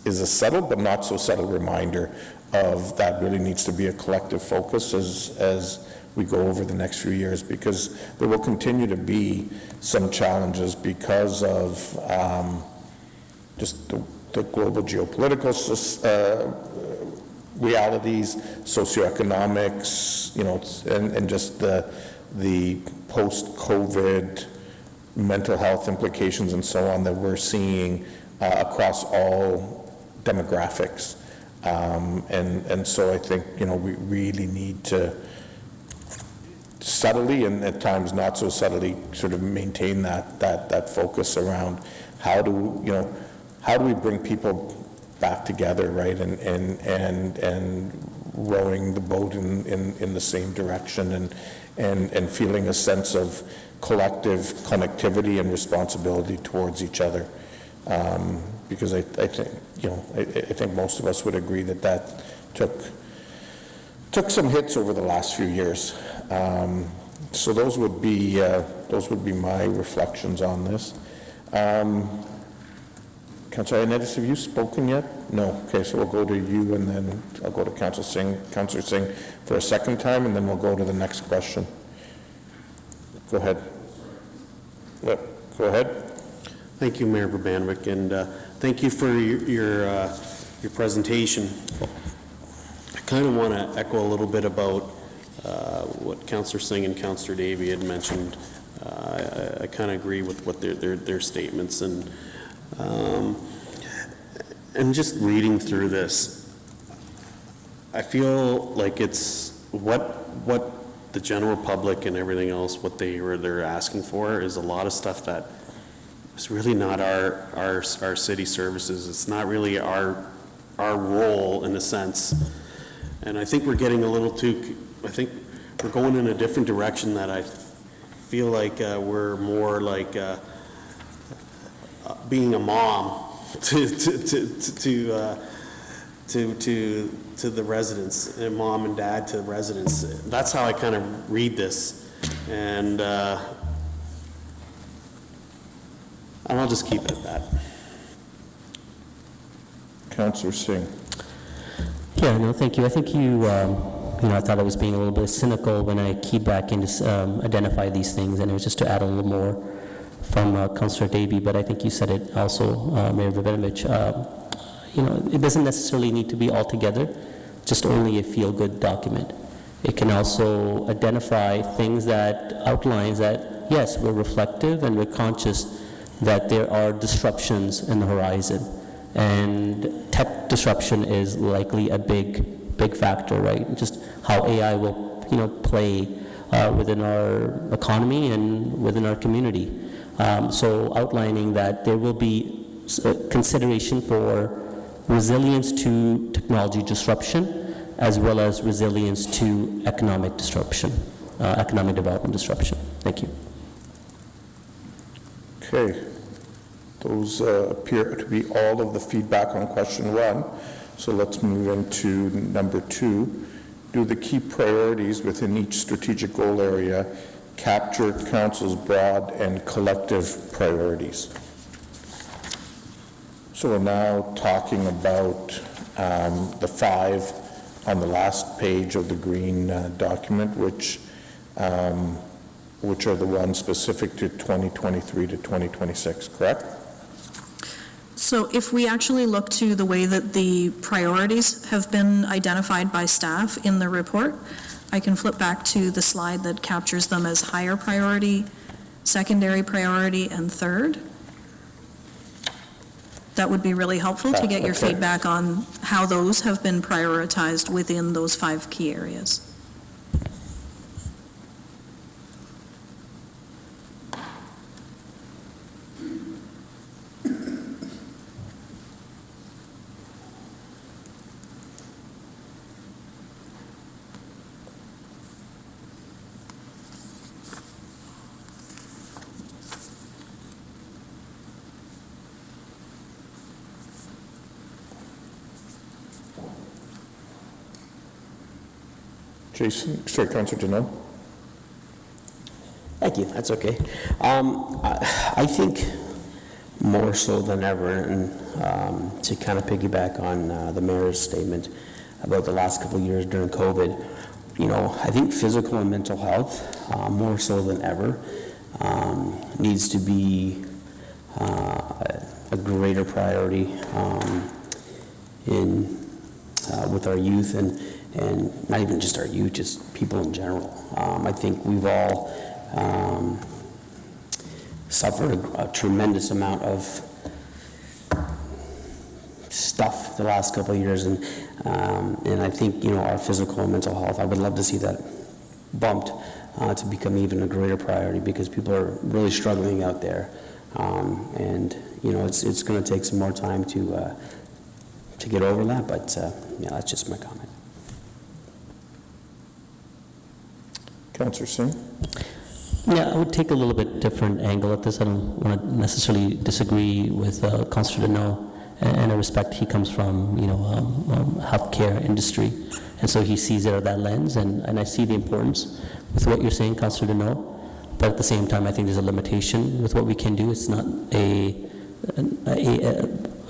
a subtle but not so subtle reminder of that really needs to be a collective focus as we go over the next few years, because there will continue to be some challenges because of just the global geopolitical realities, socioeconomics, and just the post-COVID mental health implications and so on that we're seeing across all demographics. And so I think, we really need to subtly and at times not so subtly sort of maintain that focus around how do we bring people back together, right, and rowing the boat in the same direction and feeling a sense of collective connectivity and responsibility towards each other. Because I think most of us would agree that took some hits over the last few years. So those would be my reflections on this. Councillor Ioannidis, have you spoken yet? No. Okay, so we'll go to you, and then I'll go to Councillor Singh for a second time, and then we'll go to the next question. Go ahead. Yep, go ahead. Thank you, Mayor Urbanovic, and thank you for your presentation. I kind of want to echo a little bit about what Councillor Singh and Councillor Davey had mentioned. I kind of agree with what their statements, and just reading through this, I feel like it's what the general public and everything else, what they're asking for is a lot of stuff that is really not our city services. It's not really our role in a sense. And I think we're getting a little I think we're going in a different direction that I feel like we're more like being a mom to the residents, and mom and dad to the residents. That's how I kind of read this, and I'll just keep it at that. Councillor Singh. Yeah, no, thank you. I think I thought I was being a little bit cynical when I keyed back in to identify these things, and it was just to add a little more from Councillor Davey, but I think you said it also, Mayor Urbanovic. It doesn't necessarily need to be all together, just only a feel-good document. It can also identify things that outlines that, yes, we're reflective and we're conscious that there are disruptions in the horizon. And tech disruption is likely a big factor, right? Just how AI will, play within our economy and within our community. So outlining that there will be consideration for resilience to technology disruption, as well as resilience to economic disruption, economic development disruption. Thank you. Okay. Those appear to be all of the feedback on question 1. So let's move into number 2. Do the key priorities within each strategic goal area capture Council's broad and collective priorities? So we're now talking about the 5 on the last page of the green document, which are the ones specific to 2023 to 2026, correct? So if we actually look to the way that the priorities have been identified by staff in the report, I can flip back to the slide that captures them as higher priority, secondary priority, and third. That would be really helpful to get your feedback on how those have been prioritized within those 5 key areas. Jason, sorry, Councillor Deneau. Thank you, that's okay. I think more so than ever, and to kind of piggyback on the mayor's statement about the last couple of years during COVID, I think physical and mental health, more so than ever, needs to be a greater priority with our youth and not even just our youth, just people in general. I think we've all suffered a tremendous amount of stuff the last couple of years, and I think our physical and mental health, I would love to see that bumped to become even a greater priority, because people are really struggling out there, and it's going to take some more time to get over that, but that's just my comment. Councillor Singh. Yeah, I would take a little bit different angle at this. I don't want to necessarily disagree with Councillor Deneau, and I respect he comes from, healthcare industry, and so he sees it at that lens, and I see the importance with what you're saying, Councillor Deneau, but at the same time, I think there's a limitation with what we can do. It's not a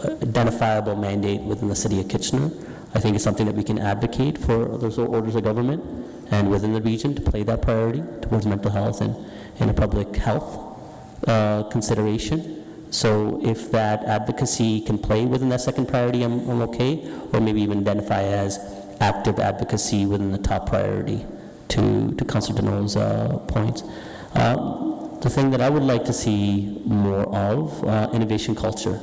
identifiable mandate within the city of Kitchener. I think it's something that we can advocate for those orders of government and within the region to play that priority towards mental health and a public health consideration. So if that advocacy can play within that second priority, I'm okay, or maybe even identify as active advocacy within the top priority to Councillor Deneau's points. The thing that I would like to see more of, innovation culture.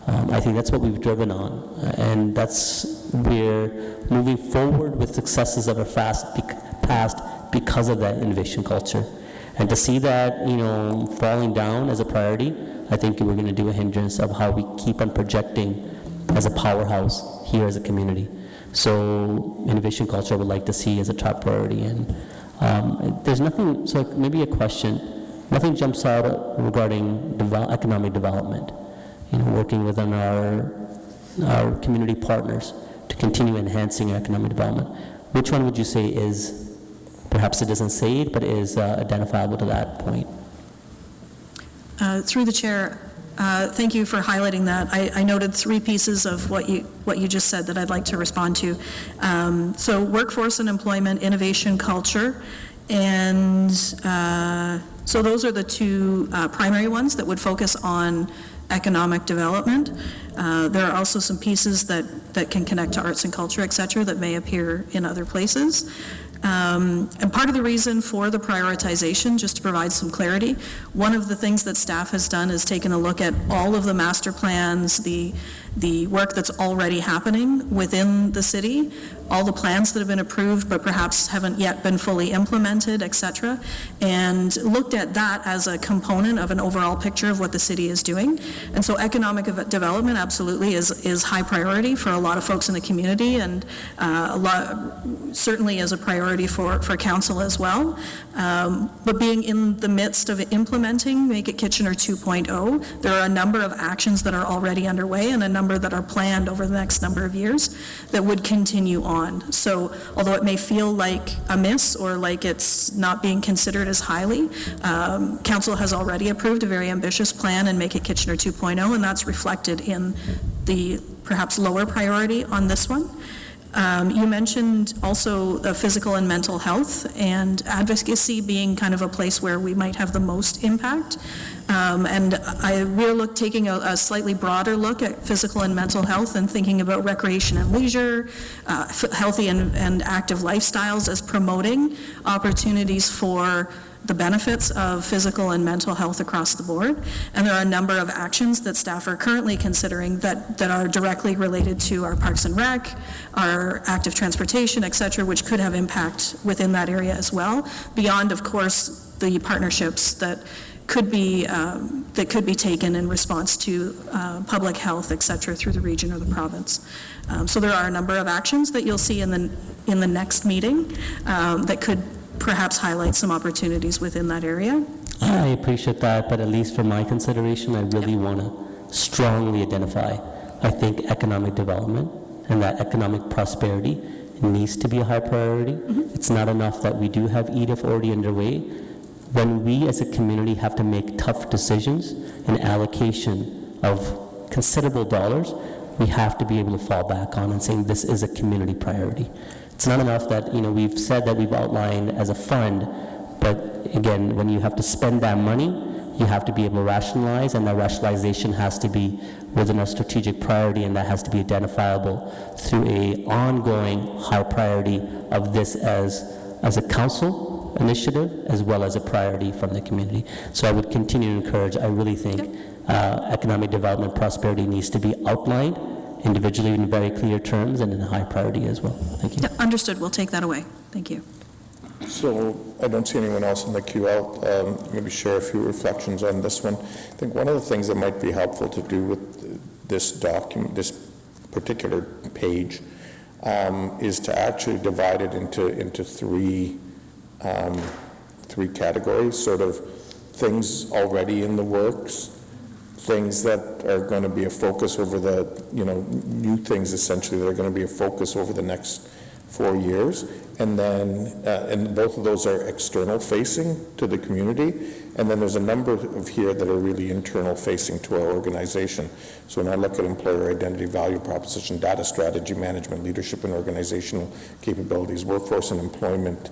I think that's what we've driven on, and that's where moving forward with successes that are past because of that innovation culture. And to see that, falling down as a priority, I think we're going to do a hindrance of how we keep on projecting as a powerhouse here as a community. So innovation culture I would like to see as a top priority. And there's nothing, so maybe a question, nothing jumps out regarding economic development, working within our community partners to continue enhancing economic development. Which one would you say is, perhaps it doesn't say it, but is identifiable to that point? Through the chair, thank you for highlighting that. I noted 3 pieces of what you just said that I'd like to respond to. So workforce and employment, innovation culture, and so those are the 2 primary ones that would focus on economic development. There are also some pieces that can connect to arts and culture, et cetera, that may appear in other places. And part of the reason for the prioritization, just to provide some clarity, one of the things that staff has done is taken a look at all of the master plans, the work that's already happening within the city, all the plans that have been approved but perhaps haven't yet been fully implemented, et cetera, and looked at that as a component of an overall picture of what the city is doing. And so economic development absolutely is high priority for a lot of folks in the community, and certainly is a priority for council as well. But being in the midst of implementing Make It Kitchener 2.0, there are a number of actions that are already underway and a number that are planned over the next number of years that would continue on. So although it may feel like a miss or like it's not being considered as highly, council has already approved a very ambitious plan in Make It Kitchener 2.0, and that's reflected in the perhaps lower priority on this one. You mentioned also physical and mental health and advocacy being kind of a place where we might have the most impact. And we're taking a slightly broader look at physical and mental health and thinking about recreation and leisure, healthy and active lifestyles as promoting opportunities for the benefits of physical and mental health across the board. And there are a number of actions that staff are currently considering that are directly related to our Parks and Rec, our active transportation, et cetera, which could have impact within that area as well, beyond, of course, the partnerships that could be taken in response to public health, et cetera, through the region or the province. So there are a number of actions that you'll see in the next meeting that could perhaps highlight some opportunities within that area. I appreciate that, but at least for my consideration, I really want to strongly identify, I think, economic development and that economic prosperity needs to be a high priority. It's not enough that we do have EDIF already underway. When we as a community have to make tough decisions and allocation of considerable dollars, we have to be able to fall back on and saying this is a community priority. It's not enough that, we've said that we've outlined as a fund, but again, when you have to spend that money, you have to be able to rationalize, and that rationalization has to be within a strategic priority, and that has to be identifiable through a ongoing high priority of this as a council initiative, as well as a priority from the community. So I would continue to encourage, I really think economic development prosperity needs to be outlined individually in very clear terms and in a high priority as well. Thank you. Yeah, understood. We'll take that away. Thank you. So I don't see anyone else in the queue. I'll maybe share a few reflections on this one. I think one of the things that might be helpful to do with this document, this particular page, is to actually divide it into three categories, sort of things already in the works, things that are going to be a focus over the, new things essentially that are going to be a focus over the next 4 years. And then, and both of those are external facing to the community. And then there's a number of here that are really internal facing to our organization. So when I look at employer identity, value proposition, data strategy, management, leadership and organizational capabilities, workforce and employment,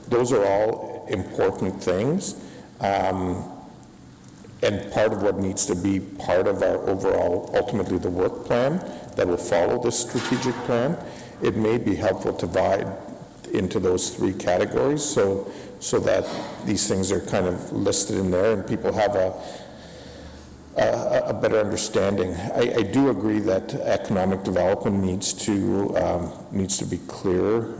those are all important things. And part of what needs to be part of our overall, ultimately the work plan that will follow this strategic plan, it may be helpful to divide into those three categories so that these things are kind of listed in there and people have a better understanding. I do agree that economic development needs to be clearer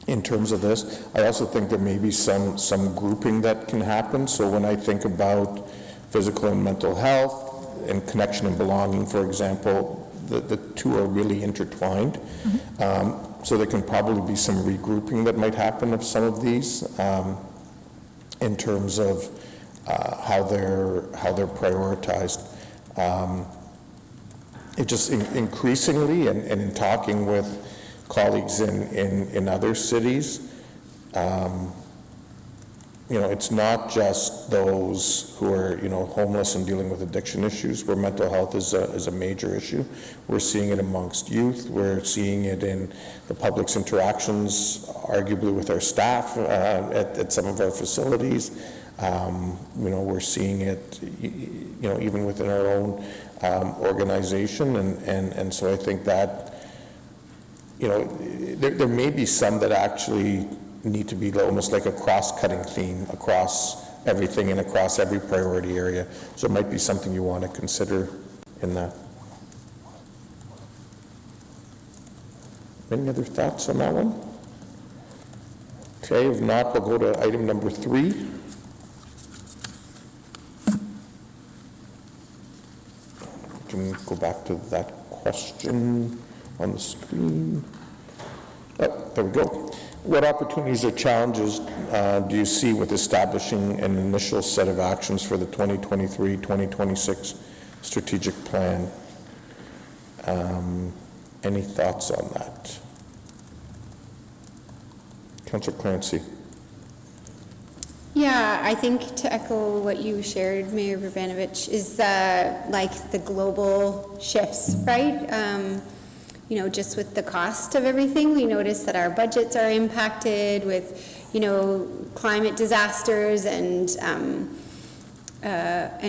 in terms of this. I also think there may be some grouping that can happen. So when I think about physical and mental health and connection and belonging, for example, the two are really intertwined. So there can probably be some regrouping that might happen of some of these in terms of how they're prioritized. It just increasingly, and in talking with colleagues in other cities, it's not just those who are, homeless and dealing with addiction issues where mental health is a major issue. We're seeing it amongst youth. We're seeing it in the public's interactions, arguably with our staff at some of our facilities. We're seeing it, even within our own organization. And so I think that, there may be some that actually need to be almost like a cross-cutting theme across everything and across every priority area. So it might be something you want to consider in that. Any other thoughts on that one? Okay, if not, we'll go to item number 3. We can go back to that question on the screen. Oh, there we go. What opportunities or challenges do you see with establishing an initial set of actions for the 2023-2026 strategic plan? Any thoughts on that? Councillor Clancy. Yeah, I think to echo what you shared, Mayor Verbanovich, is like the global shifts, right? Just with the cost of everything, we notice that our budgets are impacted with, climate disasters and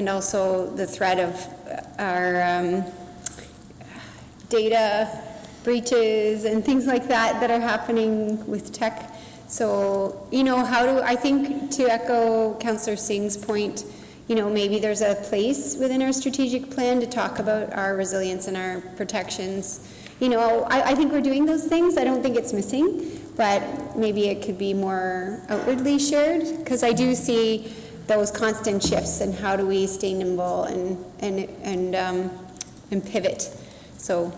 also the threat of our data breaches and things like that are happening with tech. So, I think to echo Councillor Singh's point, maybe there's a place within our strategic plan to talk about our resilience and our protections. I think we're doing those things. I don't think it's missing, but maybe it could be more outwardly shared, because I do see those constant shifts and how do we stay nimble and pivot. So,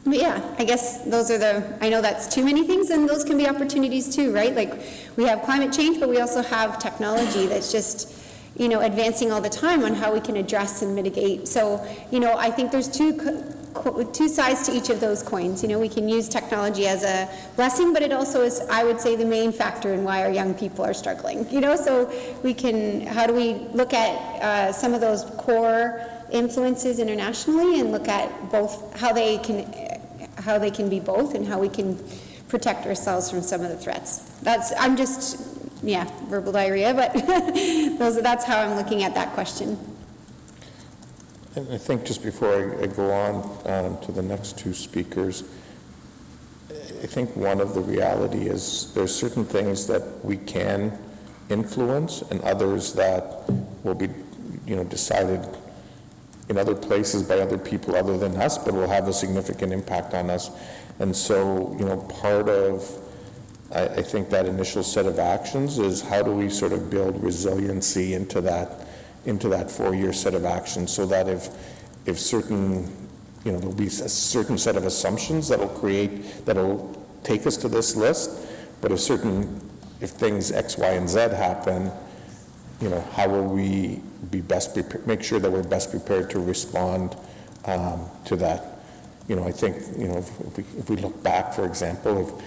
yeah, I guess those are I know that's too many things, and those can be opportunities too, right? Like, we have climate change, but we also have technology that's just, advancing all the time on how we can address and mitigate. So, I think there's two two sides to each of those coins. You know, we can use technology as a blessing, but it also is, I would say, the main factor in why our young people are struggling. You know, so we can, how do we look at some of those core influences internationally and look at both how they can be both and how we can protect ourselves from some of the threats. I'm just, verbal diarrhea, but that's how I'm looking at that question. And I think just before I go on to the next two speakers, I think one of the reality is there's certain things that we can influence and others that will be, decided in other places by other people other than us, but will have a significant impact on us. And so, part of, I think that initial set of actions is how do we sort of build resiliency into that 4-year set of actions, so that if certain, there'll be a certain set of assumptions that'll take us to this list, but if things X, Y, and Z happen, how will we be make sure that we're best prepared to respond to that? I think, if we look back, for example,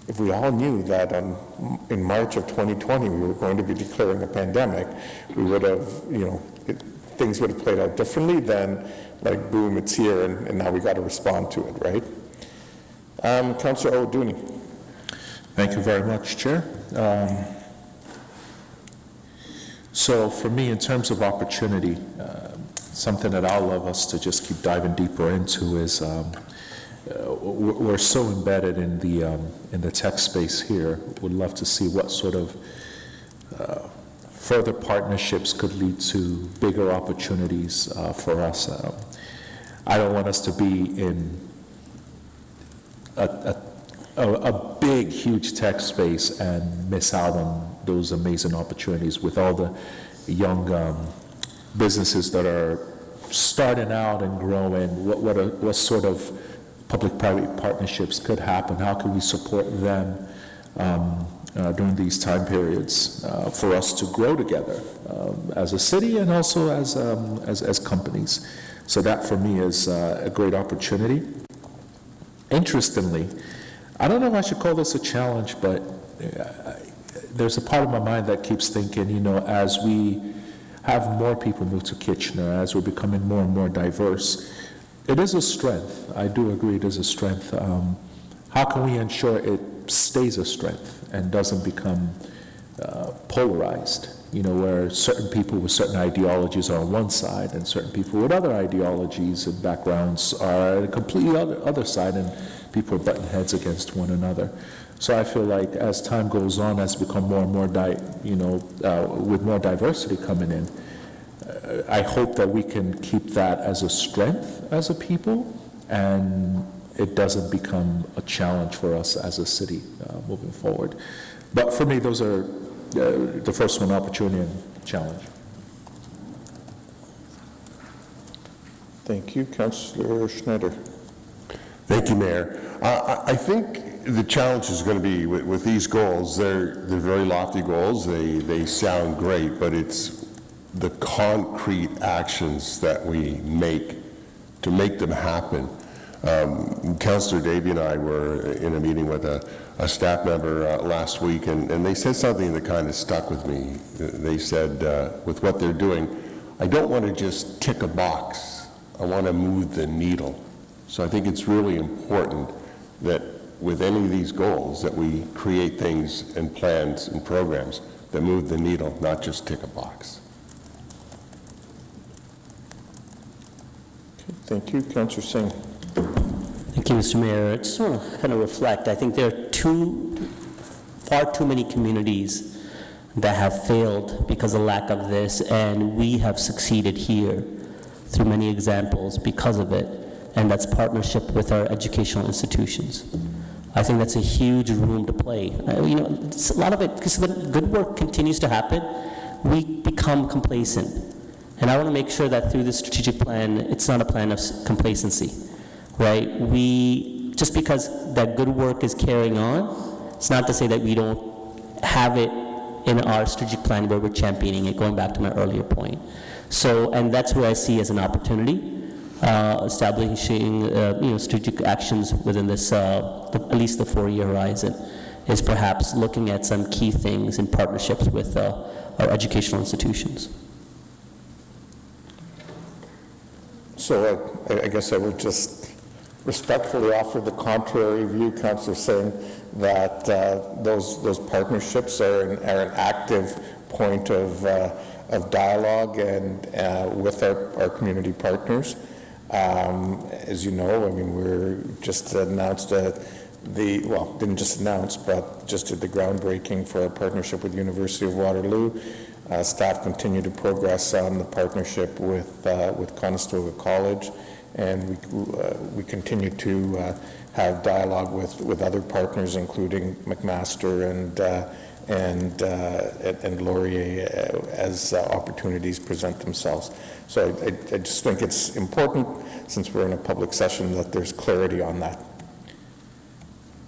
if we all knew that in March of 2020 we were going to be declaring a pandemic, we would have, things would have played out differently than like, boom, it's here, and now we got to respond to it, right? Councillor O'Dooney. Thank you very much, Chair. So for me, in terms of opportunity, something that I'll love us to just keep diving deeper into is we're so embedded in the tech space here. Would love to see what sort of further partnerships could lead to bigger opportunities for us. I don't want us to be in a big, huge tech space and miss out on those amazing opportunities with all the young businesses that are starting out and growing. What sort of public-private partnerships could happen? How can we support them during these time periods for us to grow together as a city and also as companies? So that for me is a great opportunity. Interestingly, I don't know if I should call this a challenge, but there's a part of my mind that keeps thinking, as we have more people move to Kitchener, as we're becoming more and more diverse, it is a strength. I do agree it is a strength. How can we ensure it stays a strength and doesn't become polarized, where certain people with certain ideologies are on one side and certain people with other ideologies and backgrounds are at a completely other side, and people are butting heads against one another. So I feel like as time goes on, as we become more and more, with more diversity coming in, I hope that we can keep that as a strength as a people, and it doesn't become a challenge for us as a city moving forward. But for me, those are the first one, opportunity and challenge. Thank you. Councillor Schneider. Thank you, Mayor. I think the challenge is going to be with these goals. They're very lofty goals. They sound great, but it's the concrete actions that we make to make them happen. Councillor Davey and I were in a meeting with a staff member last week, and they said something that kind of stuck with me. They said, with what they're doing, I don't want to just tick a box. I want to move the needle. So I think it's really important that with any of these goals that we create things and plans and programs that move the needle, not just tick a box. Okay, thank you. Councillor Singh. Thank you, Mr. Mayor. I just want to kind of reflect. I think there are far too many communities that have failed because of lack of this, and we have succeeded here through many examples because of it, and that's partnership with our educational institutions. I think that's a huge room to play. It's a lot of it, because when good work continues to happen, we become complacent. And I want to make sure that through this strategic plan, it's not a plan of complacency, right? Just because that good work is carrying on, it's not to say that we don't have it in our strategic plan where we're championing it, going back to my earlier point. So, and that's where I see as an opportunity. establishing, strategic actions within this, at least the 4-year horizon, is perhaps looking at some key things in partnerships with our educational institutions. So I guess I would just respectfully offer the contrary view, Councillor, saying that those partnerships are an active point of dialogue and with our community partners. As you know, I mean, we're just announced didn't just announce, but just did the groundbreaking for our partnership with University of Waterloo. Staff continue to progress on the partnership with Conestoga College, and we continue to have dialogue with other partners, including McMaster and Laurier, as opportunities present themselves. So I just think it's important, since we're in a public session, that there's clarity on that.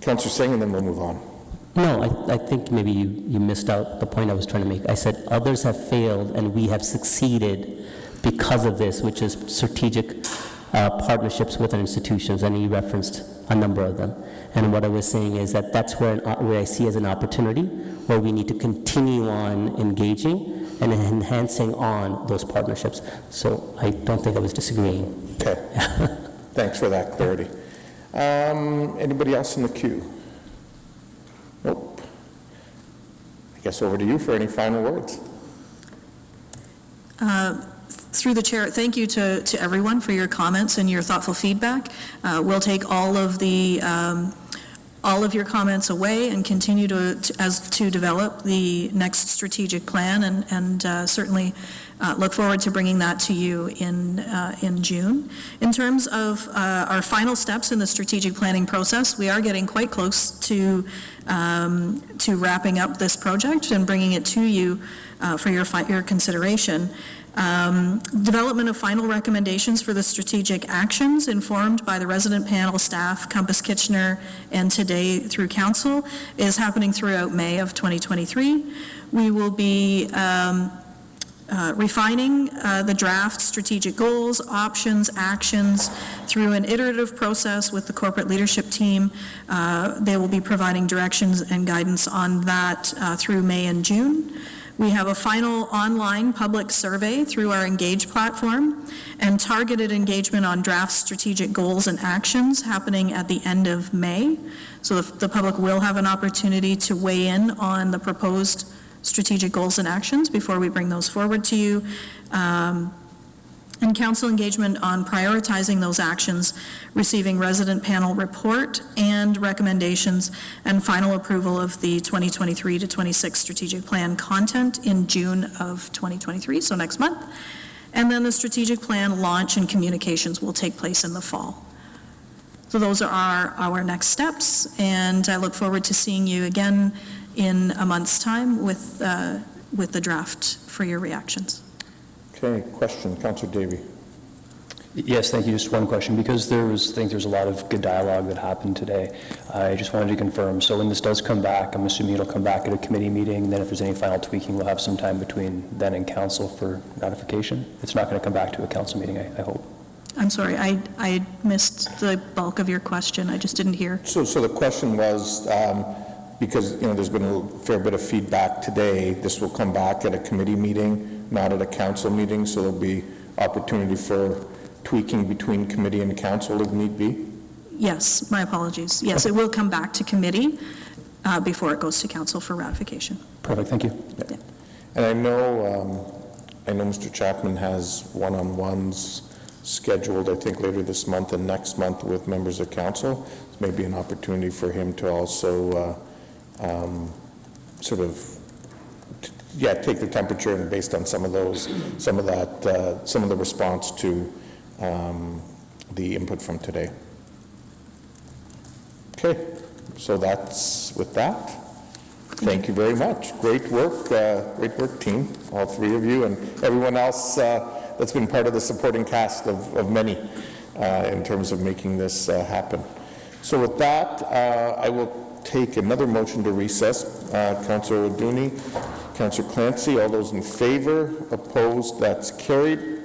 Councillor Singh, and then we'll move on. No, I think maybe you missed out the point I was trying to make. I said others have failed and we have succeeded because of this, which is strategic partnerships with our institutions, and you referenced a number of them. And what I was saying is that that's where I see as an opportunity where we need to continue on engaging and enhancing on those partnerships. So I don't think I was disagreeing. Okay. Thanks for that clarity. Anybody else in the queue? Nope. I guess over to you for any final words. Through the chair, thank you to everyone for your comments and your thoughtful feedback. We'll take all of your comments away and continue to develop the next strategic plan, and certainly look forward to bringing that to you in June. In terms of our final steps in the strategic planning process, we are getting quite close to wrapping up this project and bringing it to you for your consideration. Development of final recommendations for the strategic actions informed by the resident panel, staff, Compass Kitchener, and today through council is happening throughout May of 2023. We will be refining the draft strategic goals, options, actions through an iterative process with the corporate leadership team. They will be providing directions and guidance on that through May and June. We have a final online public survey through our Engage platform and targeted engagement on draft strategic goals and actions happening at the end of May. So the public will have an opportunity to weigh in on the proposed strategic goals and actions before we bring those forward to you. And council engagement on prioritizing those actions, receiving resident panel report and recommendations, and final approval of the 2023 to 26 strategic plan content in June of 2023, so next month. And then the strategic plan launch and communications will take place in the fall. So those are our next steps, and I look forward to seeing you again in a month's time with the draft for your reactions. Okay, question, Councillor Davey. Yes, thank you. Just one question, because I think there's a lot of good dialogue that happened today. I just wanted to confirm, so when this does come back, I'm assuming it'll come back at a committee meeting, then if there's any final tweaking, we'll have some time between then and council for ratification? It's not going to come back to a council meeting, I hope. I'm sorry, I missed the bulk of your question. I just didn't hear. So the question was, because there's been a fair bit of feedback today, this will come back at a committee meeting, not at a council meeting, so there'll be opportunity for tweaking between committee and council if need be? Yes, my apologies. Yes, it will come back to committee before it goes to council for ratification. Perfect, thank you. Yeah. And I know Mr. Chapman has one-on-ones scheduled, I think, later this month and next month with members of council. It's maybe an opportunity for him to also take the temperature, and based on some of the response to the input from today. Okay, so that's with that. Thank you very much. Great work, team, all three of you, and everyone else that's been part of the supporting cast of many in terms of making this happen. So with that, I will take another motion to recess. Councillor O'Dooney, Councillor Clancy, all those in favor, opposed, that's carried.